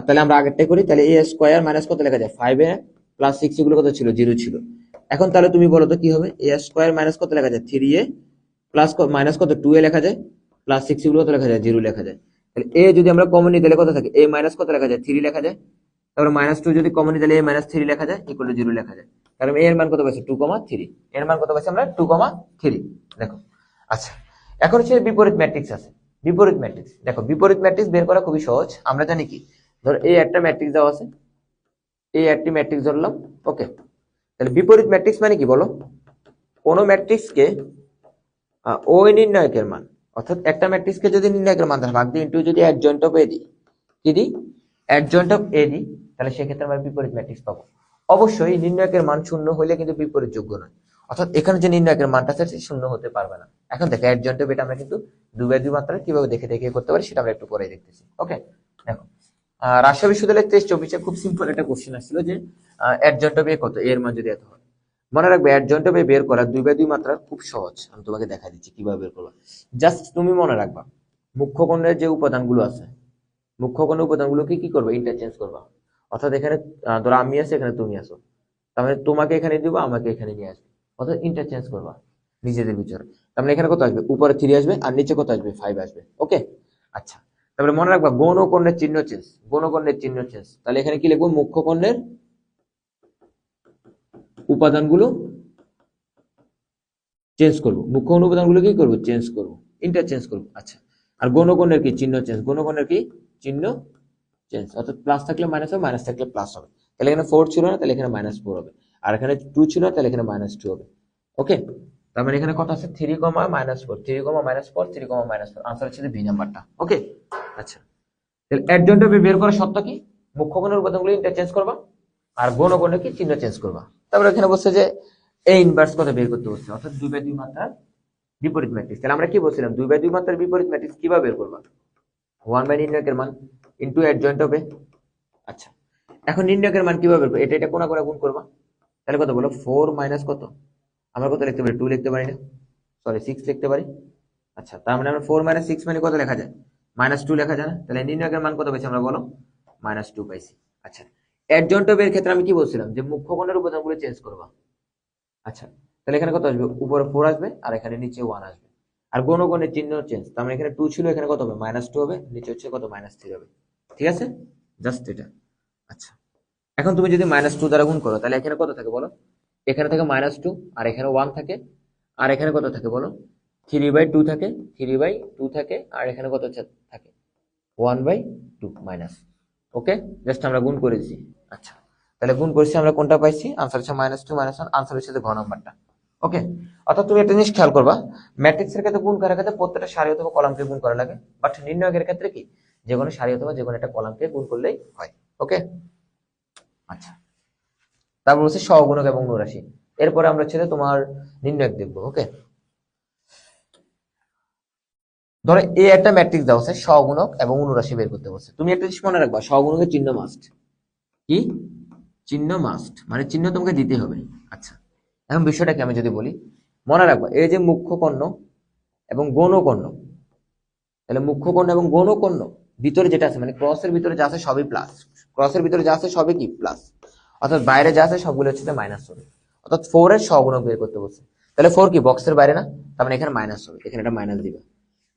Speaker 1: তাহলে আমরা আগেরটাই করি, তাহলে a স্কয়ার মাইনাস কত লেখা যায়, 5a প্লাস 6 এগুলো কত ছিল, 0 ছিল। এখন তাহলে তুমি বলো তো কি হবে, a স্কয়ার মাইনাস কত লেখা যায়, 3a প্লাস মাইনাস কত, 2a লেখা যায়, প্লাস 6 এগুলো কত লেখা যায়, 0 লেখা যায়। তাহলে a যদি আমরা কমন নিই তাহলে কত থাকে, a মাইনাস কত লেখা যায়, 3 লেখা যায়। তারপরে -2 যদি কমন নিই তাহলে a মাইনাস 3 লেখা যায়, ইকুয়াল টু 0 লেখা যায়। কারণ a এর মান কত পাইছি, 2,3। এর মান কত পাইছি আমরা, 2,3। দেখো, আচ্ছা, এখন হচ্ছে বিপরীত ম্যাট্রিক্স আছে। বিপরীত ম্যাট্রিক্স, দেখো বিপরীত ম্যাট্রিক্স বের করা খুবই সহজ। আমরা জানি কি, ধরো এই একটা ম্যাট্রিক্স দেওয়া আছে, এই একটি ম্যাট্রিক্স ধরলাম, ওকে। তাহলে বিপরীত ম্যাট্রিক্স মানে কি বলো, কোন ম্যাট্রিক্সকে ওই নির্ণায়কের মান, অর্থাৎ একটা ম্যাট্রিক্সকে যদি নির্ণায়কের মান ভাগ দিই ইনটু যদি অ্যাডজয়েন্ট অফ এ দিই, কি দিই, অ্যাডজয়েন্ট অফ এ দিই, তাহলে সেক্ষেত্রে আমরা বিপরীত ম্যাট্রিক্স পাবো। অবশ্যই নির্ণায়কের মান শূন্য হইলে কিন্তু বিপরীত যোগ্য নয়, অর্থাৎ এখানে যে নির্ণায়কের মানটা আছে সেটা শূন্য হতে পারবে না। এখন দেখো অ্যাডজয়েন্ট অফ এটা আমরা কিন্তু 2/2 মাত্রায় কিভাবে দেখে দেখে করতে পারি সেটা আমরা একটু পরে দেখতেছি, ওকে। দেখো, রাজশাহী বিশ্ববিদ্যালয়ের 23-24 খুব সিম্পল একটা কোশ্চেন আসছিল যে অ্যাডজয়েন্ট অফ এ কত, এর মান যদি এত হয়। মনে রাখবে অ্যাডজয়েন্ট অফ এ বের করা 2/2 মাত্রার খুব সহজ। আমি তোমাকে দেখা দিচ্ছি কিভাবে বের করবা। জাস্ট তুমি মনে রাখবা মুখ্য কোণের যে উপাদানগুলো আছে, মুখ্য কোণের উপাদানগুলোকে কি করবে, ইন্টারচেঞ্জ করবা। অর্থাৎ এখানে ধরো আমি আছি, এখানে তুমি আসো, তার মানে তোমাকে এখানে দিব, আমাকে এখানে নিয়ে আসবে, অর্থাৎ ইন্টারচেঞ্জ করবা নিজেদের ভিতরে। তার মানে এখানে কত আসবে, উপরে 3 আসবে আর নিচে কত আসবে, 5 আসবে, ওকে। আচ্ছা, তারপরে মনে রাখবা গৌণ কোণের চিহ্ন চেঞ্জ, গৌণ কোণের চিহ্ন চেঞ্জ। তাহলে এখানে কি লিখবো, মুখ্য কোণের উপাদানগুলো চেঞ্জ করবো, মুখ্য কোণ উপাদানগুলো কি করবো, চেঞ্জ করবো, ইন্টারচেঞ্জ করবো। আচ্ছা, আর গৌণ কোণের কি, চিহ্ন চেঞ্জ, গৌণ কোণের কি, চিহ্ন চেঞ্জ, অর্থাৎ প্লাস থাকলে মাইনাস হবে, মাইনাস থাকলে প্লাস হবে। তাহলে এখানে 4 ছিল না, তাহলে এখানে -4 হবে, আর এখানে 2 ছিল না, তাহলে এখানে -2 হবে, ওকে। তার মানে এখানে কত আছে, 3, -4, 3, -4, 3, -4, আনসার হচ্ছে বি নাম্বারটা, ওকে। আচ্ছা, তাহলে অ্যাডজয়েন্ট অফ বের করার শর্ত কি, মুখ্য কোণের উপাদানগুলো ইন্টারচেঞ্জ করবা আর গৌণ কোণের কি, চিহ্ন চেঞ্জ করবা। তারপরে এখানে বলছে যে এ ইনভার্স কত বের করতে বলছে, অর্থাৎ 2/2 মাত্রার বিপরীত ম্যাট্রিক্স। তাহলে আমরা কি বলছিলাম, 2/2 মাত্রার বিপরীত ম্যাট্রিক্স কিভাবে বের করবা, 1 বাই নির্ণায়কের মান ইনটু অ্যাডজয়েন্ট অফ এ। আচ্ছা, এখন নির্ণায়কের মান কিভাবে বের করবো, এটা কোনা করে গুণ করবা। তাহলে কত বলো, 4 মাইনাস কত, আমরা কত লিখতে পারি, 2 লিখতে পারি না, সরি 6 লিখতে পারি। আচ্ছা, তার মানে আমরা 4 - 6 মানে কত লেখা যায়, -2 লেখা যায় না। তাহলে নির্ণায়কের মান কত পাইছি আমরা, বলো, -2 পাইছি। আচ্ছা, অ্যাডজয়েন্ট অফ এর ক্ষেত্রে আমি কি বলছিলাম, যে মুখ্য কোণের উপাদানগুলো চেঞ্জ করবা। আচ্ছা, তাহলে এখানে কত আসবে, উপরে 4 আসবে আর এখানে নিচে 1 আসবে। আর গৌণ কোণের চিহ্ন চেঞ্জ, তার মানে এখানে 2 ছিল, এখানে কত হবে, -2 হবে, নিচে হচ্ছে কত, -3 হবে, ঠিক আছে, জাস্ট এটা। আচ্ছা, এখন তুমি যদি -2 দ্বারা গুণ করো তাহলে এখানে কত থাকে বলো, এখানে থাকে -2 আর এখানে 1 থাকে, আর এখানে কত থাকে বলো, 3/2 থাকে, 3/2 থাকে, আর এখানে কত থাকে, 1/2 মাইনাস, ওকে। জাস্ট আমরা গুণ করে দিছি। আচ্ছা, তাহলে গুণ করেছি আমরা, কোনটা পাইছি, আনসার হচ্ছে -2 -1, আনসার হচ্ছে ঘ নাম্বারটা, ওকে। অর্থাৎ তুমি একটা জিনিস খেয়াল করবা, ম্যাট্রিক্সের ক্ষেত্রে গুণ করার ক্ষেত্রে প্রত্যেকটা সারি অথবা কলামকে গুণ করা লাগে, বাট নির্ণায়কের ক্ষেত্রে কি, যে কোনো সারি অথবা যে কোনো একটা কলামকে গুণ করলেই হয়, ওকে। আচ্ছা, তারপর হচ্ছে সহগুণক এবং অনুরাশি। এরপরে আমরা হচ্ছে তোমার নির্ণায়ক দেখবো, ওকে। ধরো এ একটা ম্যাট্রিক্স দেওয়া আছে, সহগুণক এবং অনুরাশি বের করতে বলছে। তুমি একটা জিনিস মনে রাখবা, সহগুণকের চিহ্ন মাস্ট, কি চিহ্ন মাস্ট, মানে চিহ্ন তোমাকে দিতে হবে। আচ্ছা, এখন বিষয়টাকে আমি যদি বলি, মনে রাখবা এই যে মুখ্য কর্ণ এবং গৌণ কর্ণ, তাহলে মুখ্য কর্ণ এবং গৌণ কর্ণ ভিতরে যেটা আছে, মানে ক্রসের ভিতরে যা আছে সবই প্লাস, ক্রসের ভিতরে যা আছে সবই কি প্লাস, অর্থাৎ বাইরে যা আছে সবগুলো হচ্ছে মাইনাস হবে। অর্থাৎ 4 এর সহগুণক বের করতে বলছে, তাহলে 4 কি বক্সের বাইরে না, তার মানে এখানে মাইনাস হবে, এখানে একটা মাইনাস দিবে।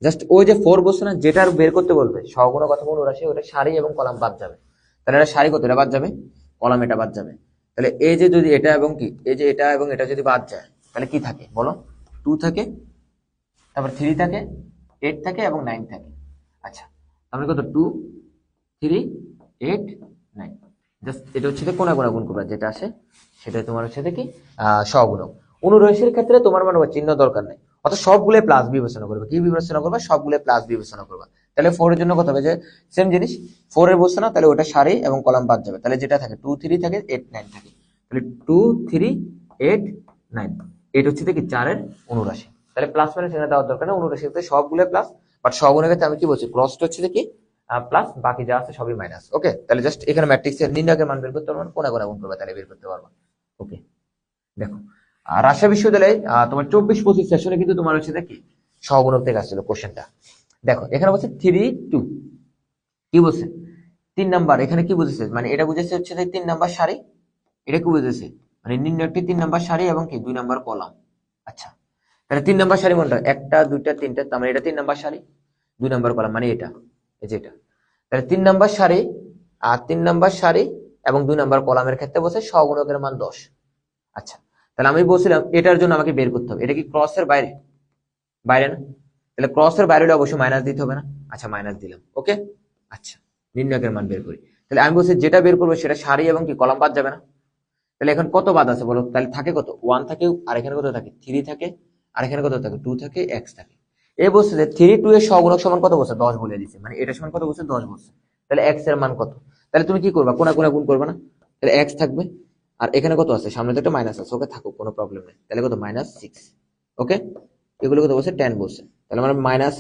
Speaker 1: জাস্ট ওই যে 4 বলছে না, যেটা বের করতে বলবে সহগুণক অথবা অনুরাশি, ওটা সারি এবং কলাম বাদ যাবে। তাহলে এটা সারি কত, এটা বাদ যাবে, কলাম এটা বাদ যাবে। তাহলে এই যে যদি এটা এবং কি, এই যে এটা এবং এটা যদি বাদ যায়, তাহলে কি থাকে বলো, 2 থাকে, তারপর 3 থাকে, 8 থাকে এবং 9 থাকে। আচ্ছা, তাহলে কত, 2, 3, 8, 9। জাস্ট এটা হচ্ছে কোনা কোনা গুণ করবা, যেটা আসে সেটাই তোমার হচ্ছে কি সহগুণক। অনুরৈষের ক্ষেত্রে তোমার মানে চিহ্ন দরকার নাই, অর্থাৎ সবগুলো প্লাস বিবেচনা করবে, কি বিবেচনা করবা, সবগুলো প্লাস বিবেচনা করবা। তাহলে 4 এর জন্য কত হবে, যে সেম জিনিস 4 এর বলছে না, তাহলে ওটা সারি এবং কলাম বাদ যাবে। তাহলে যেটা থাকে 2, 3 থাকে, 8, 9 থাকে। তাহলে 2, 3, 8, 9, এটা হচ্ছে কি 4 এর অনুরাশি। তাহলে প্লাস মাইনাস এখানে দেওয়ার দরকার নেই, অনুরাশির ক্ষেত্রে সবগুলো প্লাস, বাট সহগুণের ক্ষেত্রে আমি কি বলছি, ক্রসটা হচ্ছে কি প্লাস, বাকি যা আছে সবই মাইনাস, ওকে। তাহলে জাস্ট এখানে ম্যাট্রিক্সের নির্ণায়কের মান বের করতে পারবো, কোনা কোনা গুণ করবে, তাহলে বের করতে পারবো, ওকে। দেখো, আর রাজশাহী বিশ্ববিদ্যালয়ে তোমার 24-25 সেশনে কিন্তু তোমার হচ্ছে কি সহগুণক থেকে আসছিল কোশ্চেনটা। দেখো এখানে বলছে 3 2, কি বলছে 3 নাম্বার, এখানে কি বুঝেছে মানে এটা বুঝেছে হচ্ছে যে 3 নাম্বার সারি, এটা কি বুঝেছে মানে নির্ণয়টি 3 নাম্বার সারি এবং কি 2 নাম্বার কলাম। আচ্ছা, তাহলে 3 নাম্বার সারি কোনটা, একটা দুইটা তিনটা, তার মানে এটা 3 নাম্বার সারি, 2 নাম্বার কলাম মানে এটা, এই যে এটা। তাহলে 3 নাম্বার সারি আর 3 নাম্বার সারি এবং 2 নাম্বার কলামের ক্ষেত্রে বলছে সহগুণকের মান 10। আচ্ছা, তাহলে আমি বলছিলাম এটার জন্য আমাকে বের করতে হবে, এটা কি ক্রসের বাইরে, বাইরে না, তাহলে ক্রসের বাইরে হলে অবশ্যই মাইনাস দিতে হবে না। আচ্ছা মাইনাস দিলাম, ওকে। আচ্ছা, নির্ণয়কের মান বের করি, তাহলে আমি বলছি যেটা বের করবো সেটা সারি এবং কি কলাম বাদ যাবে না। তাহলে এখন কত বাদ আছে বলো, তাহলে থাকে কত 1 থাকে, আর এখানে কত থাকে 3 থাকে, আর এখানে কত থাকে 2 থাকে, x থাকে। এই বলছে যে 3 2 এর সহগুণক সমান কত বলছে 10 বলে দিছে, মানে এটা সমান কত বলছে 10 বলছে। তাহলে x এর মান কত, তাহলে তুমি কি করবা কোনা কোনা গুণ করবে না, তাহলে x থাকবে, আর এখানে কত আছে সামনে তো একটা মাইনাস আছে, ওকে থাকুক কোনো প্রবলেম নেই, তাহলে কত -6, ওকে। এগুলো কত বলছে 10 বলছে, তাহলে মানে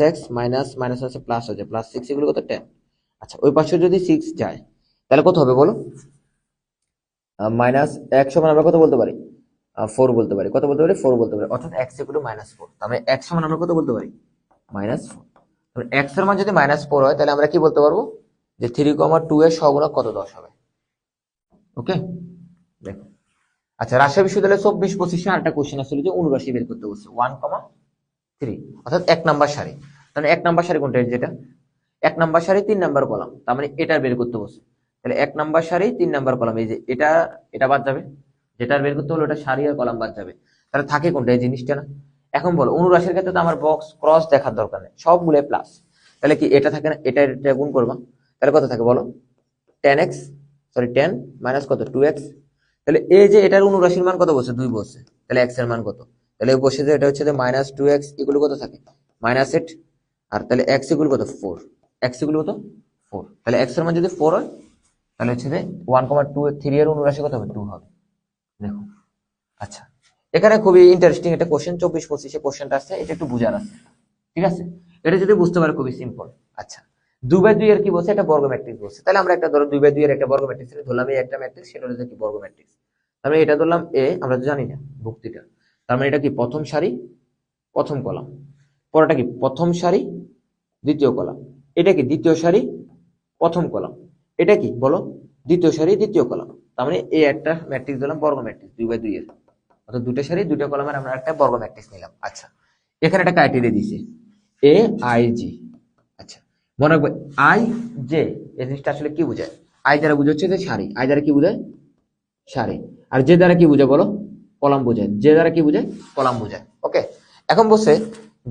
Speaker 1: -x মাইনাস মাইনাস আছে প্লাস হয়ে যায় +6, এগুলো কত 10। আচ্ছা, ওই পাশে যদি 6 যায় তাহলে কত হবে বলো, -x সমান আমরা কত বলতে পারি 4 বলতে পারি, কত বলতে পারি 4 বলতে পারি, অর্থাৎ x = -4, তার মানে x সমান আমরা কত বলতে পারি -4। তাহলে x এর মান যদি -4 হয় তাহলে আমরা কি বলতে পারবো যে 3,2 এর সহগুণক কত 10 হবে, ওকে। দেখো আচ্ছা, রাজশাহী বিশ্ববিদ্যালয়ে 24-25 আরেকটা কোশ্চেন আসলে যে অনুরাশি বের করতে বলছে 1,3, অর্থাৎ 1 নাম্বার সারি, তাহলে 1 নাম্বার সারি কোনটা, যেটা 1 নাম্বার সারি 3 নাম্বার কলাম, তার মানে এটা বের করতে বলছে। তাহলে 1 নাম্বার সারি 3 নাম্বার কলাম, এই যে এটা, এটা বাদ যাবে, যেটা বের করতে হলো ওটা সারি আর কলাম বাদ যাবে, তাহলে থাকে কোনটা এই জিনিসটা না। এখন বলো অনুরাশির ক্ষেত্রে তো আমার বক্স ক্রস দেখার দরকার নেই, সবগুলো প্লাস, তাহলে কি এটা থাকে না, এটা গুণ করবা, তাহলে কত থাকে বলো 10x, সরি 10 মাইনাস কত 2x। তাহলে এই যে এটার অনুরাশির মান কত বলছে 2 বলছে, তাহলে x এর মান কত, তাহলে বসে যে এটা হচ্ছে যে -2x, এগুলো কত থাকে -8, আর তাহলে x ইকুয়াল কত 4, x ইকুয়াল কত 4, তাহলে x এর মান যদি 4 হয় তাহলে হচ্ছে যে 1,2 এর অনুরাশি কত হবে 2 হবে। দেখো আচ্ছা, এখানে খুবই ইন্টারেস্টিং একটা কোশ্চেন 24-25 কোশ্চেনটা আছে, এটা একটু বুঝার আছে, ঠিক আছে। এটা যদি বুঝতে পারো খুবই সিম্পল। আচ্ছা, 2/2 এর কি বলছে, একটা বর্গ ম্যাট্রিক্স বলছে, তাহলে আমরা একটা ধরো 2/2 এর একটা বর্গ ম্যাট্রিক্স ধরলাম, এই একটা ম্যাট্রিক্স, সেটা হলো কি বর্গ ম্যাট্রিক্স, তার মানে এটা ধরলাম এ, আমরা তো জানি না ভুক্তিটা, তার মানে এটা কি প্রথম সারি প্রথম কলাম, পরেরটা কি প্রথম সারি দ্বিতীয় কলাম, এটা কি দ্বিতীয় সারি প্রথম কলাম, এটা কি বলো দ্বিতীয় সারি দ্বিতীয় কলাম, তার মানে এই একটা ম্যাট্রিক্স দিলাম বর্গ ম্যাট্রিক্স 2/2 এর, অর্থাৎ দুটো সারি দুটো কলামের আমরা একটা বর্গ ম্যাট্রিক্স নিলাম। আচ্ছা, এখানে একটা ক্রাইটেরিয়া দিয়েছে এ আই জি। আচ্ছা, মনে রাখবে আই জে, এই জিনিসটা আসলে কি বোঝায়, আই দ্বারা বুঝে হচ্ছে যে সারি, আই দ্বারা কি বোঝায় সারি, আর যে দ্বারা কি বোঝায় বলো কলাম বোঝায়, যে দ্বারা কি বোঝায় কলাম বোঝায়, ওকে। এখন বলছে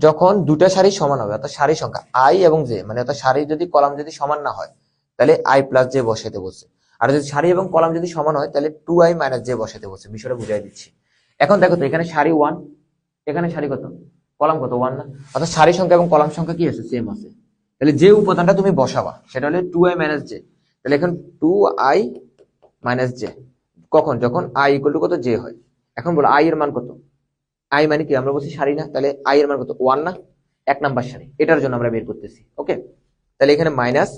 Speaker 1: যখন দুটা সারি সমান হবে, অর্থাৎ সারি সংখ্যা আই এবং জে, মানে অর্থাৎ সারি যদি কলাম যদি সমান না হয় তাহলে আই প্লাস জে বসাইতে বলছে, আর যদি সারি এবং কলাম যদি সমান হয় তাহলে 2i মাইনাস জে বসাইতে বলছে, বিষয়টা বুঝাই দিচ্ছি। এখন দেখো তো এখানে সারি 1, এখানে সারি কত কলাম কত 1 না, অর্থাৎ সারি সংখ্যা এবং কলাম সংখ্যা কি আছে সেম আছে, তাহলে যে উপাদানটা তুমি বসাবা সেটা হলো 2i মাইনাস জে, তাহলে এখন 2i মাইনাস জে, কখন যখন i ইকুয়াল টু কত জে হয়। এখন বলো i এর মান কত, i মানে কি আমরা বলছি সারি না, তাহলে i এর মান কত 1 না, 1 নাম্বার সারি, এটার জন্য আমরা বের করতেছি, ওকে। তাহলে এখানে মাইনাস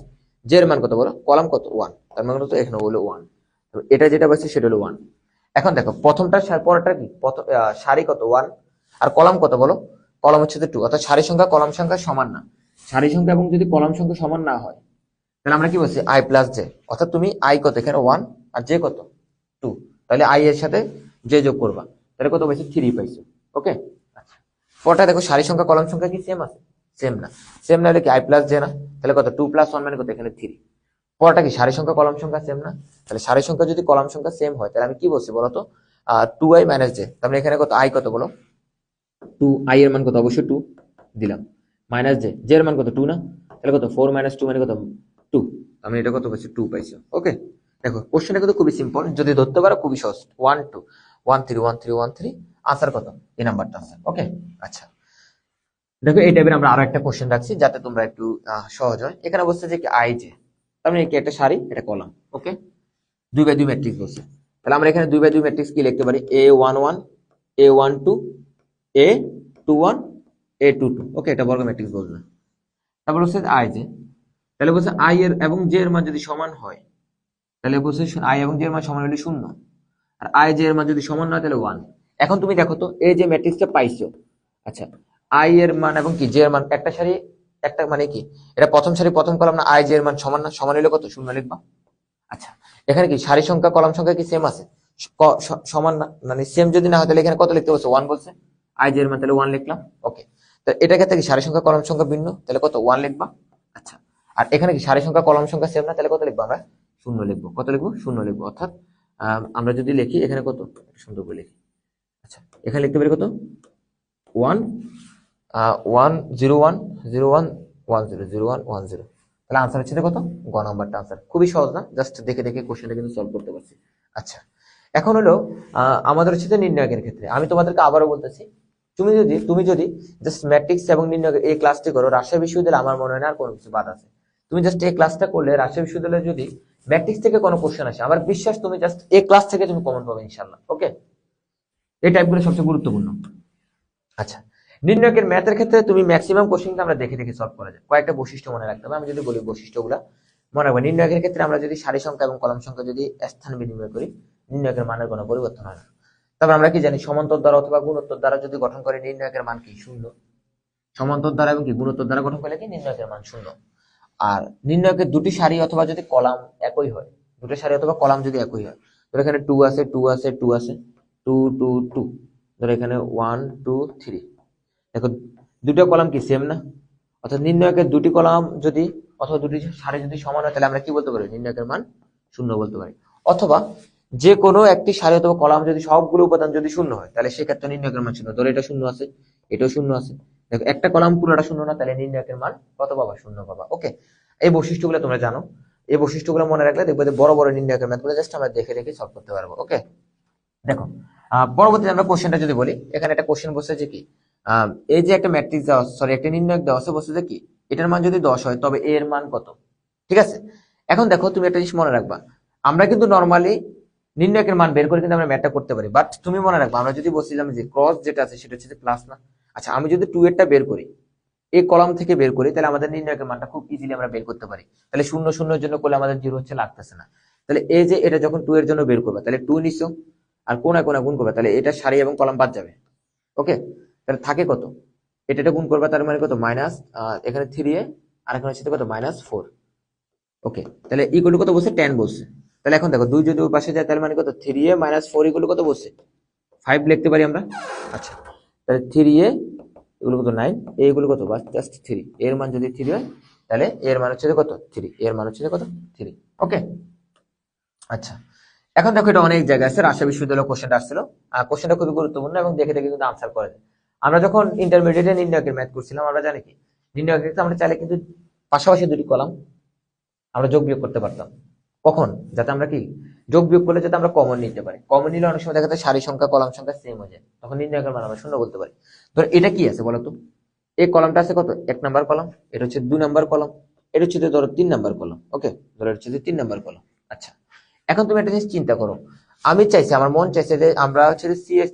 Speaker 1: জে এর মান কত বলো, কলাম কত 1, তার মানে কত এখানে হলো 1, তো এটা যেটা বলছে সেটা হলো 1। এখন দেখো প্রথমটা পরেরটা কি সারি কত 1 আর কলাম কত বলো, কলাম হচ্ছে 2, অর্থাৎ সারি সংখ্যা কলাম সংখ্যা সমান না, সারি সংখ্যা এবং যদি কলাম সংখ্যা সমান না হয় তাহলে আমরা কি বলছি i প্লাস জে, অর্থাৎ তুমি i কত এখানে 1 আর জে কত 2, তাহলে i এর সাথে জে যোগ করবা, তাহলে কত পাইছো 3 পাইছো, ওকে। আচ্ছা, পরটা দেখো সারি সংখ্যা কলাম সংখ্যা কি সেম আছে, সেম না, সেম না হলে কি i প্লাস জে না, তাহলে কত 2 প্লাস 1 মানে কত এখানে 3, পরটা কি সারি সংখ্যা কলাম সংখ্যা সেম না, তাহলে সারি সংখ্যা যদি কলাম সংখ্যা সেম হয় তাহলে আমি কি বলছি বলতো 2i মাইনাস জে, তার মানে এখানে কত i কত বলো 2, i এর মান কত অবশ্যই 2 দিলাম, মাইনাস জে, জে এর মান কত 2 না, তাহলে কত 4 মাইনাস 2 মানে কত 2, আমি এটা কত পাইছি 2 পাইছো, ওকে। দেখো কোশ্চেনটা কিন্তু খুবই সিম্পল, যদি ধরতে পারো খুবই সহজ, 1 2 1 3 1 3 1 3, আনসার কত এই নাম্বারটা আনসার, ওকে। আচ্ছা, দেখো এই টাইপের আমরা আরো একটা কোশ্চেন রাখছি যাতে তোমরা একটু সহজ হয়। এখানে বলছে যে কি i জে, তার মানে কি একটা সারি এটা কলাম, ওকে, 2/2 ম্যাট্রিক্স বলছে, তাহলে আমরা এখানে 2/2 ম্যাট্রিক্স কি লিখতে পারি a11 a12 a21 a22, ওকে, এটা বর্গ ম্যাট্রিক্স বলবে। তারপর হচ্ছে i জে, তাহলে বলছে i এর এবং j এর মান যদি সমান হয় তাহলে বলছে i এবং j এর মান সমান হলে 0, আর i j এর মান যদি সমান না হয় তাহলে 1। এখন তুমি দেখো তো এই যে ম্যাট্রিক্সটা পাইছো, আচ্ছা আই এর মান এবং কি জে এর মান একটা সারি একটা মানে কি, এটা প্রথম সারি প্রথম কলাম না, আই জে এর মান সমান না, সমান হলে কত শূন্য লিখবা। আচ্ছা এখানে কি সারি সংখ্যা কলাম সংখ্যা কি সেম আছে, সমান না, মানে সেম যদি না হয় তাহলে এখানে কত লিখতে বলছে, ওয়ান বলছে, আই জে এর মান তাহলে ওয়ান লিখলাম। ওকে, তো এটা ক্ষেত্রে কি সারি সংখ্যা কলাম সংখ্যা ভিন্ন, তাহলে কত ওয়ান লিখবা। আচ্ছা আর এখানে কি সারি সংখ্যা কলাম সংখ্যা সেম না, তাহলে কত লিখবো আমরা, শূন্য লিখবো। কত লিখবো, শূন্য লিখবো। অর্থাৎ আমরা যদি লিখি এখানে কত, সুন্দর করে লিখি। আচ্ছা এখানে লিখতে পারি কত, ওয়ান 1 0 1 0 1 1 0 0 1 1 0, তাহলে আনসার হচ্ছে কত, গ নাম্বারটা আনসার। খুবই সহজ না, জাস্ট দেখে দেখে কোশ্চেনটা কিন্তু সলভ করতে পারছি। আচ্ছা এখন হলো আমাদের হচ্ছে নির্ণায়কের ক্ষেত্রে আমি তোমাদেরকে আবারও বলতেছি, তুমি যদি জাস্ট ম্যাট্রিক্স এবং নির্ণায়কের এই ক্লাসটি করো রাজশাহী বিশ্ববিদ্যালয়ে, আমার মনে হয় না আর কোনো কিছু বাদ আছে। তুমি জাস্ট এই ক্লাসটা করলে রাজশাহী বিশ্ববিদ্যালয়ে যদি ম্যাট্রিক্স থেকে কোনো কোশ্চেন আসে, আমার বিশ্বাস তুমি জাস্ট এই ক্লাস থেকে তুমি কমন পাবে ইনশাল্লাহ। ওকে, এই টাইপগুলো সবচেয়ে গুরুত্বপূর্ণ। আচ্ছা নির্ণায়কের ম্যাথের ক্ষেত্রে তুমি ম্যাক্সিমাম কোশ্চেনটা আমরা দেখে দেখে সলভ করা যায়। কয়েকটা বৈশিষ্ট্য মনে রাখতে হবে, আমি যদি বলি বৈশিষ্ট্যগুলো মনে রাখবো। নির্ণায়কের ক্ষেত্রে আমরা যদি সারি সংখ্যা এবং কলাম সংখ্যা যদি স্থান বিনিময় করি, নির্ণায়কের মানের কোনো পরিবর্তন হয় না। তবে আমরা কি জানি, সমান্তর দ্বারা অথবা গুণোত্তর দ্বারা যদি গঠন করে নির্ণায়কের মান কি শূন্য। সমান্তর দ্বারা এবং কি গুণোত্তর দ্বারা গঠন করলে কি নির্ণায়কের মান শূন্য। আর নির্ণায়কের দুটি সারি অথবা যদি কলাম একই হয়, দুটো সারি অথবা কলাম যদি একই হয়, ধরো এখানে 2 আছে 2 আছে 2 আছে 2 2 2, ধরো এখানে 1 2 3, দেখো দুটো কলাম কি সেম না, অর্থাৎ নির্ণায়কের দুটি কলাম যদি অথবা দুটি সারি যদি সমান হয় তাহলে আমরা কি বলতে পারি, নির্ণায়কের মান শূন্য বলতে পারি। অথবা যে কোনো একটি সারি অথবা কলাম যদি সবগুলো উপাদান যদি শূন্য হয় তাহলে সেক্ষেত্রে নির্ণায়কের মান শূন্য। ধরো এটা শূন্য আছে, এটাও শূন্য আছে, দেখো একটা কলাম পুরোটা শূন্য না, তাহলে নির্ণায়কের মান কত পাবা, শূন্য পাবা। ওকে, এই বৈশিষ্ট্যগুলো তোমরা জানো, এই বৈশিষ্ট্যগুলো মনে রাখলে দেখবে যে বড় বড় নির্ণায়কের ম্যাথগুলো জাস্ট আমরা দেখে দেখে সলভ করতে পারবো। ওকে, দেখো পরবর্তীতে আমরা কোশ্চেনটা যদি বলি, এখানে একটা কোশ্চেন বসে যে কি, এই যে একটা ম্যাট্রিক্স দেওয়া, সরি একটা নির্ণায়ক দেওয়া আছে, বসে যে কি এটার মান যদি 10 হয় তবে এর মান কত। ঠিক আছে, এখন দেখো তুমি একটা জিনিস মনে রাখবা, আমরা কিন্তু নর্মালি নির্ণায়কের মান বের করে কিন্তু আমরা ম্যাথটা করতে পারি, বাট তুমি মনে রাখবা আমরা যদি বলছিলাম যে ক্রস যেটা আছে সেটা হচ্ছে প্লাস না। আচ্ছা আমি যদি 2 এরটা বের করি, এই কলাম থেকে বের করি, তাহলে আমাদের নির্ণায়কের মানটা খুব ইজিলি আমরা বের করতে পারি। তাহলে শূন্য শূন্যের জন্য করলে আমাদের জিরো হচ্ছে লাগতেছে না। তাহলে এই যে এটা যখন 2 এর জন্য বের করবে, তাহলে 2 নিছো আর কোনায় কোনায় গুণ করবে, তাহলে এটা সারি এবং কলাম বাদ যাবে। ওকে, তাহলে থাকে কত, এটা গুণ করবে, তার মানে কত মাইনাস, এখানে 3a আর এখানে হচ্ছে কত -4। ওকে, তাহলে ইকুয়াল টু কত বলছে, 10 বলছে। তাহলে এখন দেখো 2 যদি ওই পাশে যায় তাহলে মানে কত, 3a -4 ইকুয়াল টু কত বলছে, 5 লিখতে পারি আমরা। আচ্ছা তাহলে 3a এগুলো কত 9, এগুলো কত জাস্ট 3, এর মান যদি 3 হয় তাহলে এর মান হচ্ছে কত 3, এর মান হচ্ছে কত 3। ওকে, আচ্ছা এখন দেখো এটা অনেক জায়গায় আছে, রাজশাহী বিশ্ববিদ্যালয় কোশ্চেনটা আসছিল, আর কোশ্চেনটা খুবই গুরুত্বপূর্ণ এবং দেখে দেখে কিন্তু আনসার করে যায়। আমরা যখন ইন্টারমিডিয়েটে নির্ণায়কের ম্যাথ করছিলাম, আমরা জানি কি নির্ণায়কের ক্ষেত্রে আমরা চাইলে কিন্তু পাশাপাশি দুটি কলাম আমরা যোগ বিয়োগ করতে পারতাম। কখন, যাতে আমরা কি যোগ বিয়োগ করলে যাতে আমরা কমন নিতে পারি। কমন নিলে অনেক সময় দেখা যায় সারি সংখ্যা কলাম সংখ্যা সেম হয়ে যায়, তখন নির্ণায়কের মান আমরা শূন্য বলতে পারি। ধর এটা কি আছে বলতো, এই কলামটা আছে কত 1 নাম্বার কলাম, এটা হচ্ছে 2 নাম্বার কলাম, এটা হচ্ছে ধরো 3 নাম্বার কলাম। ওকে, ধরো এটা হচ্ছে 3 নাম্বার কলাম। আচ্ছা এখন তুমি একটা জিনিস চিন্তা করো, আমি চাইছি, আমার মন চাইছে যে আমরা হচ্ছে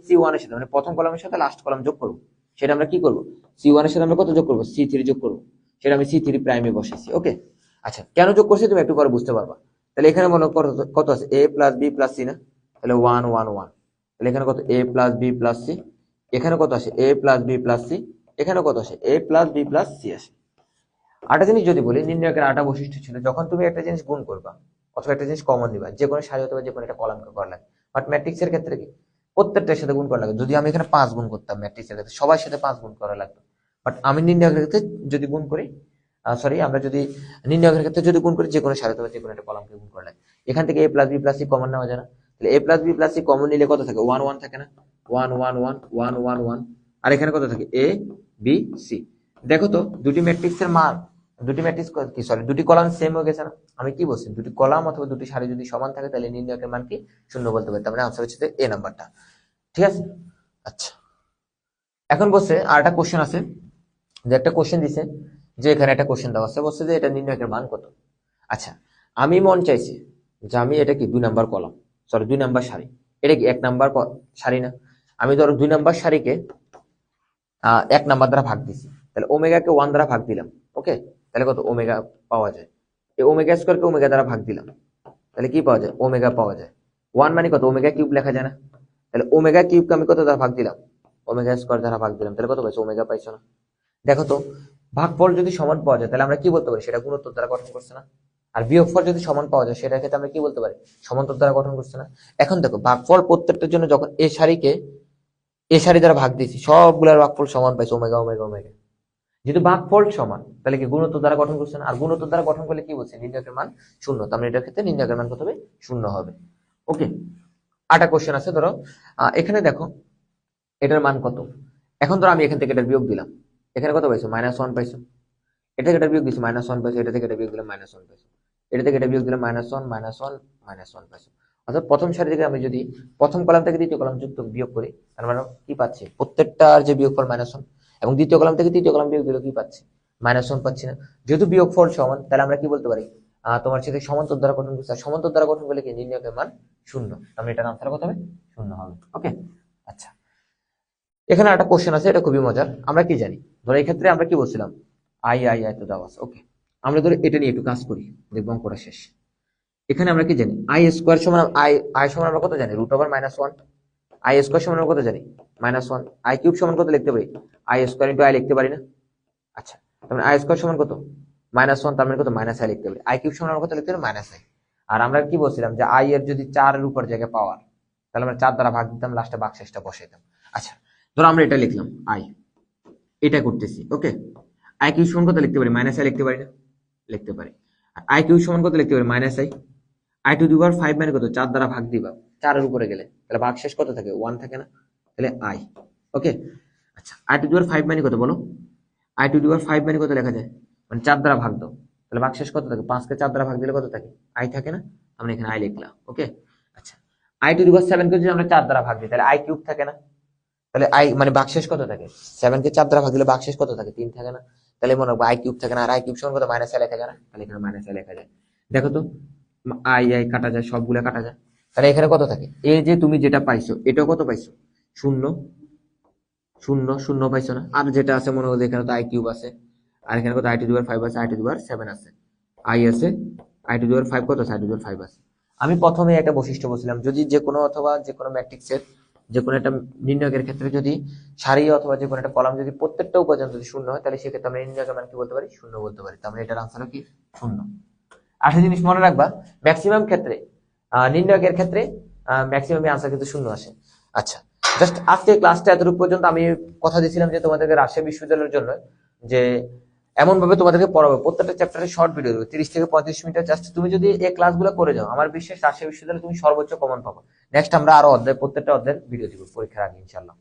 Speaker 1: সি ওয়ান এর সাথে মানে প্রথম কলামের সাথে লাস্ট কলাম যোগ করবো। সেটা আমরা কি করবো, সি ওয়ান এর সাথে আমরা কত যোগ করবো, সি3 যোগ করবো। সেটা আমি সি3 প্রাইমে বসেছি। ওকে, আচ্ছা কেন যোগ করছি তুমি একটু পরে বুঝতে পারবা। তাহলে এখানে মনে করো কত আছে, a plus B plus c না, তাহলে 1 1 1, তাহলে এখানে কত a plus B plus c, এখানে কত আসে a plus B plus c, এখানে কত আসে a plus B plus c আসে। আরেকটা জিনিস যদি বলি, নির্ণায়কের আরেকটা বৈশিষ্ট্য ছিল, যখন তুমি একটা জিনিস গুণ করবা অথবা একটা জিনিস কমন নিবা, যে কোনো সারি অথবা যে কোনো একটা কলামকে করা লাগে, বাট ম্যাট্রিক্স এর ক্ষেত্রে কি প্রত্যেকটার সাথে গুণ করা লাগে। যদি আমি এখানে 5 গুণ করতাম ম্যাট্রিক্স এর ক্ষেত্রে সবার সাথে 5 গুণ করা লাগতো, বাট আমি নির্ণায়কের ক্ষেত্রে যদি গুণ করি, সরি আমরা যদি নির্ণায়কের ক্ষেত্রে যদি গুণ করি, যে কোনো সারি অথবা যে কোনো একটা কলামকে গুণ করা লাগে। এখান থেকে a plus B plus c common নেওয়া যায় না, তাহলে a plus B plus c common নিলে কত থাকে, 1 1 থাকে না, 1 1 1 1 1 1, আর এখানে কত থাকে a b c। দেখো তো দুটি ম্যাট্রিক্সের মান, দুটি ম্যাট্রিক্স কি সরি দুটি কলাম সেম হয়ে গেছে না। আমি কি বলছি, দুটি কলাম অথবা দুটি সারি যদি সমান থাকে তাহলে নির্ণায়কের মান কি শূন্য বলতে পারি, তার মানে আনসার হচ্ছে এ নাম্বারটা। ঠিক আছে, আচ্ছা এখন বলছে আর একটা কোশ্চেন আছে, যে একটা কোশ্চেন দিছে, যে এখানে একটা কোশ্চেন দেওয়া আছে, বলছে যে এটা নির্ণায়কের মান কত। আচ্ছা আমি মন চাইছি যে আমি এটা কি 2 নাম্বার কলাম, সরি 2 নাম্বার সারি, এটা কি 1 নাম্বার সারি না, আমি ধরো 2 নাম্বার সারিকে 1 নাম্বার দ্বারা ভাগ দিছি, তাহলে ওমেগাকে 1 দ্বারা ভাগ দিলাম। ওকে, তাহলে কত ওমেগা পাওয়া যায়, এই ওমেগা স্কয়ারকে ওমেগা দ্বারা ভাগ দিলাম, তাহলে কি পাওয়া যায়, ওমেগা পাওয়া যায়। 1 মানে কত, ওমেগা কিউব লেখা যায় না, তাহলে ওমেগা কিউবকে আমি কত দ্বারা ভাগ দিলাম, ওমেগা স্কোয়ার দ্বারা ভাগ দিলাম, তাহলে কত পাইছো, ওমেগা পাইছো না? দেখো তো ভাগফল যদি সমান পাওয়া যায় তাহলে আমরা কি বলতে পারি, সেটা গুণোত্তর দ্বারা গঠন করছে না? আর বিয়োগফল যদি সমান পাওয়া যায় সেটার ক্ষেত্রে আমরা কি বলতে পারি, সমান্তর দ্বারা গঠন করছে না? এখন দেখো ভাগফল প্রত্যেকটার জন্য যখন এ সারিকে এ সারি দ্বারা ভাগ দিয়েছি, সবগুলোর ভাগফল সমান পাইছে, ওমেগা ওমেগা ওমেগা। যেহেতু ভাগফল সমান তাহলে কি গুণোত্তর দ্বারা গঠন করছে না? আর গুণোত্তর দ্বারা গঠন করলে কি বলছে, নির্ণায়কের মান শূন্য, তার মানে এটার ক্ষেত্রে নির্ণায়কের মান কত হবে, শূন্য হবে। ওকে, আরেকটা কোশ্চেন আছে, ধরো এখানে দেখো এটার মান কত। এখন ধরো আমি এখান থেকে এটা বিয়োগ দিলাম, এখানে কত পাইছো, -1 পাইছো। এটা থেকে এটা বিয়োগ দিছি, -1 পাইছো। এটা থেকে এটা বিয়োগ দিলাম, -1 পাইছো। এটা থেকে এটা বিয়োগ দিলাম, -1 -1 -1 পাইছো। অর্থাৎ প্রথম সারি থেকে আমি যদি প্রথম কলাম থেকে দ্বিতীয় কলাম যুক্ত বিয়োগ করি, তার মানে কি পাচ্ছি, প্রত্যেকটার যে বিয়োগফল -1, এবং দ্বিতীয় কলাম থেকে তৃতীয় কলাম বিয়োগ দিলে কি পাচ্ছি, -1 পাচ্ছি না? যেহেতু বিয়োগফল সমান তাহলে আমরা কি বলতে পারি, তোমার সাথে সমান্তর দ্বারা গঠন করছে, আর সমান্তর দ্বারা গঠন করলে কি নির্ণায়কের মান শূন্য, তাহলে এটার আনসার কত হবে, শূন্য হবে। ওকে, আচ্ছা, এখানে একটা কোশ্চেন আছে, এটা খুবই মজার। আমরা কি জানি, ধরো এই ক্ষেত্রে আমরা কি বলছিলাম, আই আই আই তো দেওয়া আছে। ওকে, আমরা ধরো এটা নিয়ে একটু কাজ করি, দেখবো অঙ্কটা শেষ। এখানে আমরা কি জানি, আই স্কোয়ার সমান আই সমান আমরা কত জানি, √1, আই স্কোয়ার সমান আমরা কত জানি, -1, আই কিউব সমান কত লিখতে পারি, আই স্কোয়ার ইন্টু আই লিখতে পারি না? আচ্ছা, তার মানে আই স্কোয়ার সমান কত, -1, তার মানে কত, -i লিখতে পারি। আই কিউব সমান আমরা কত লিখতে পারি, -i। আর আমরা কি বলছিলাম যে আই এর যদি 4 এর উপর জায়গায় পাওয়ার, তাহলে আমরা 4 দ্বারা ভাগ দিতাম, লাস্টে ভাগশেষটা বসাইতাম। আচ্ছা, ধরো আমরা এটা লিখলাম আই, এটা করতেছি। ওকে, আই কিউব সমান কত লিখতে পারি, -i লিখতে পারি না? লিখতে পারি। আর আই কিউব সমান কত লিখতে পারি, -i। আই টু দি পাওয়ার 5 মানে কত, 4 দ্বারা ভাগ দিবা, 4 এর উপরে গেলে তাহলে ভাগশেষ কত থাকে, 1 থাকে না? তাহলে আই। ওকে, আচ্ছা, আই টু দি পাওয়ার 5 মানে কত বলো, আই টু দি পাওয়ার 5 মানে কত লেখা যায়, মানে 4 দ্বারা ভাগ দাও, তাহলে ভাগশেষ কত থাকে, 5 কে 4 দ্বারা ভাগ দিলে কত থাকে, আই থাকে না? আমরা এখানে আই লিখলাম। ওকে, আচ্ছা, আই টু দি পাওয়ার 7 কে যদি আমরা 4 দ্বারা ভাগ দিই তাহলে আই কিউব থাকে না? তাহলে আই মানে ভাগশেষ কত থাকে, 7 কে 4 দ্বারা ভাগ দিলে ভাগশেষ কত থাকে, 3 থাকে না? তাহলে মনে রাখবো আই কিউব থাকে না, আর আই কিউব সমান কত, -i থাকে না? তাহলে এখানে -i লেখা যায়। দেখো তো, আই আই কাটা যায়, সবগুলা কাটা যায়, তাহলে এখানে কত থাকে, এই যে তুমি যেটা পাইছো এটাও কত পাইছো, শূন্য শূন্য শূন্য পাইছো না? আর যেটা আছে মনে করো এখানে তো আই কিউব আছে, আর এখানে কত, আই টু দি পাওয়ার 5 আছে, আই টু দি পাওয়ার 7 আছে, আই আছে, আই টু দি পাওয়ার 5 কত আছে, আই টু দি পাওয়ার 5 আছে। আমি প্রথমে একটা বৈশিষ্ট্য বলছিলাম, যদি যে কোনো অথবা যে কোনো ম্যাট্রিক্সের যে কোনো একটা নির্ণায়কের ক্ষেত্রে যদি সারি অথবা যে কোনো একটা কলাম যদি প্রত্যেকটা উপাদান যদি শূন্য হয়, তাহলে সেক্ষেত্রে আমরা নির্ণায়কের মান কি বলতে পারি, শূন্য বলতে পারি। তার মানে এটার আনসার কি, শূন্য। আরেকটা জিনিস মনে রাখবা, ম্যাক্সিমাম ক্ষেত্রে নির্ণায়কের ক্ষেত্রে ম্যাক্সিমাম আনসার কিন্তু শূন্য আসে। আচ্ছা, জাস্ট আজকে ক্লাসটা এতটুকু পর্যন্ত। আমি কথা দিয়েছিলাম যে তোমাদেরকে রাজশাহী বিশ্ববিদ্যালয়ের জন্য যে এমন ভাবে তোমাদেরকে পড়াবো, প্রত্যেকটা চ্যাপ্টারে শর্ট ভিডিও দেবো 30 থেকে 35 মিনিট। জাস্ট তুমি যদি এই ক্লাসগুলো করে যাও, আমার বিশ্বাস রাজশাহী বিশ্ববিদ্যালয়ে তুমি সর্বোচ্চ কমন পাবো। নেক্সট আমরা আরো অধ্যায়, প্রত্যেকটা অধ্যায়ের ভিডিও দিব পরীক্ষার আগে ইনশাল্লাহ।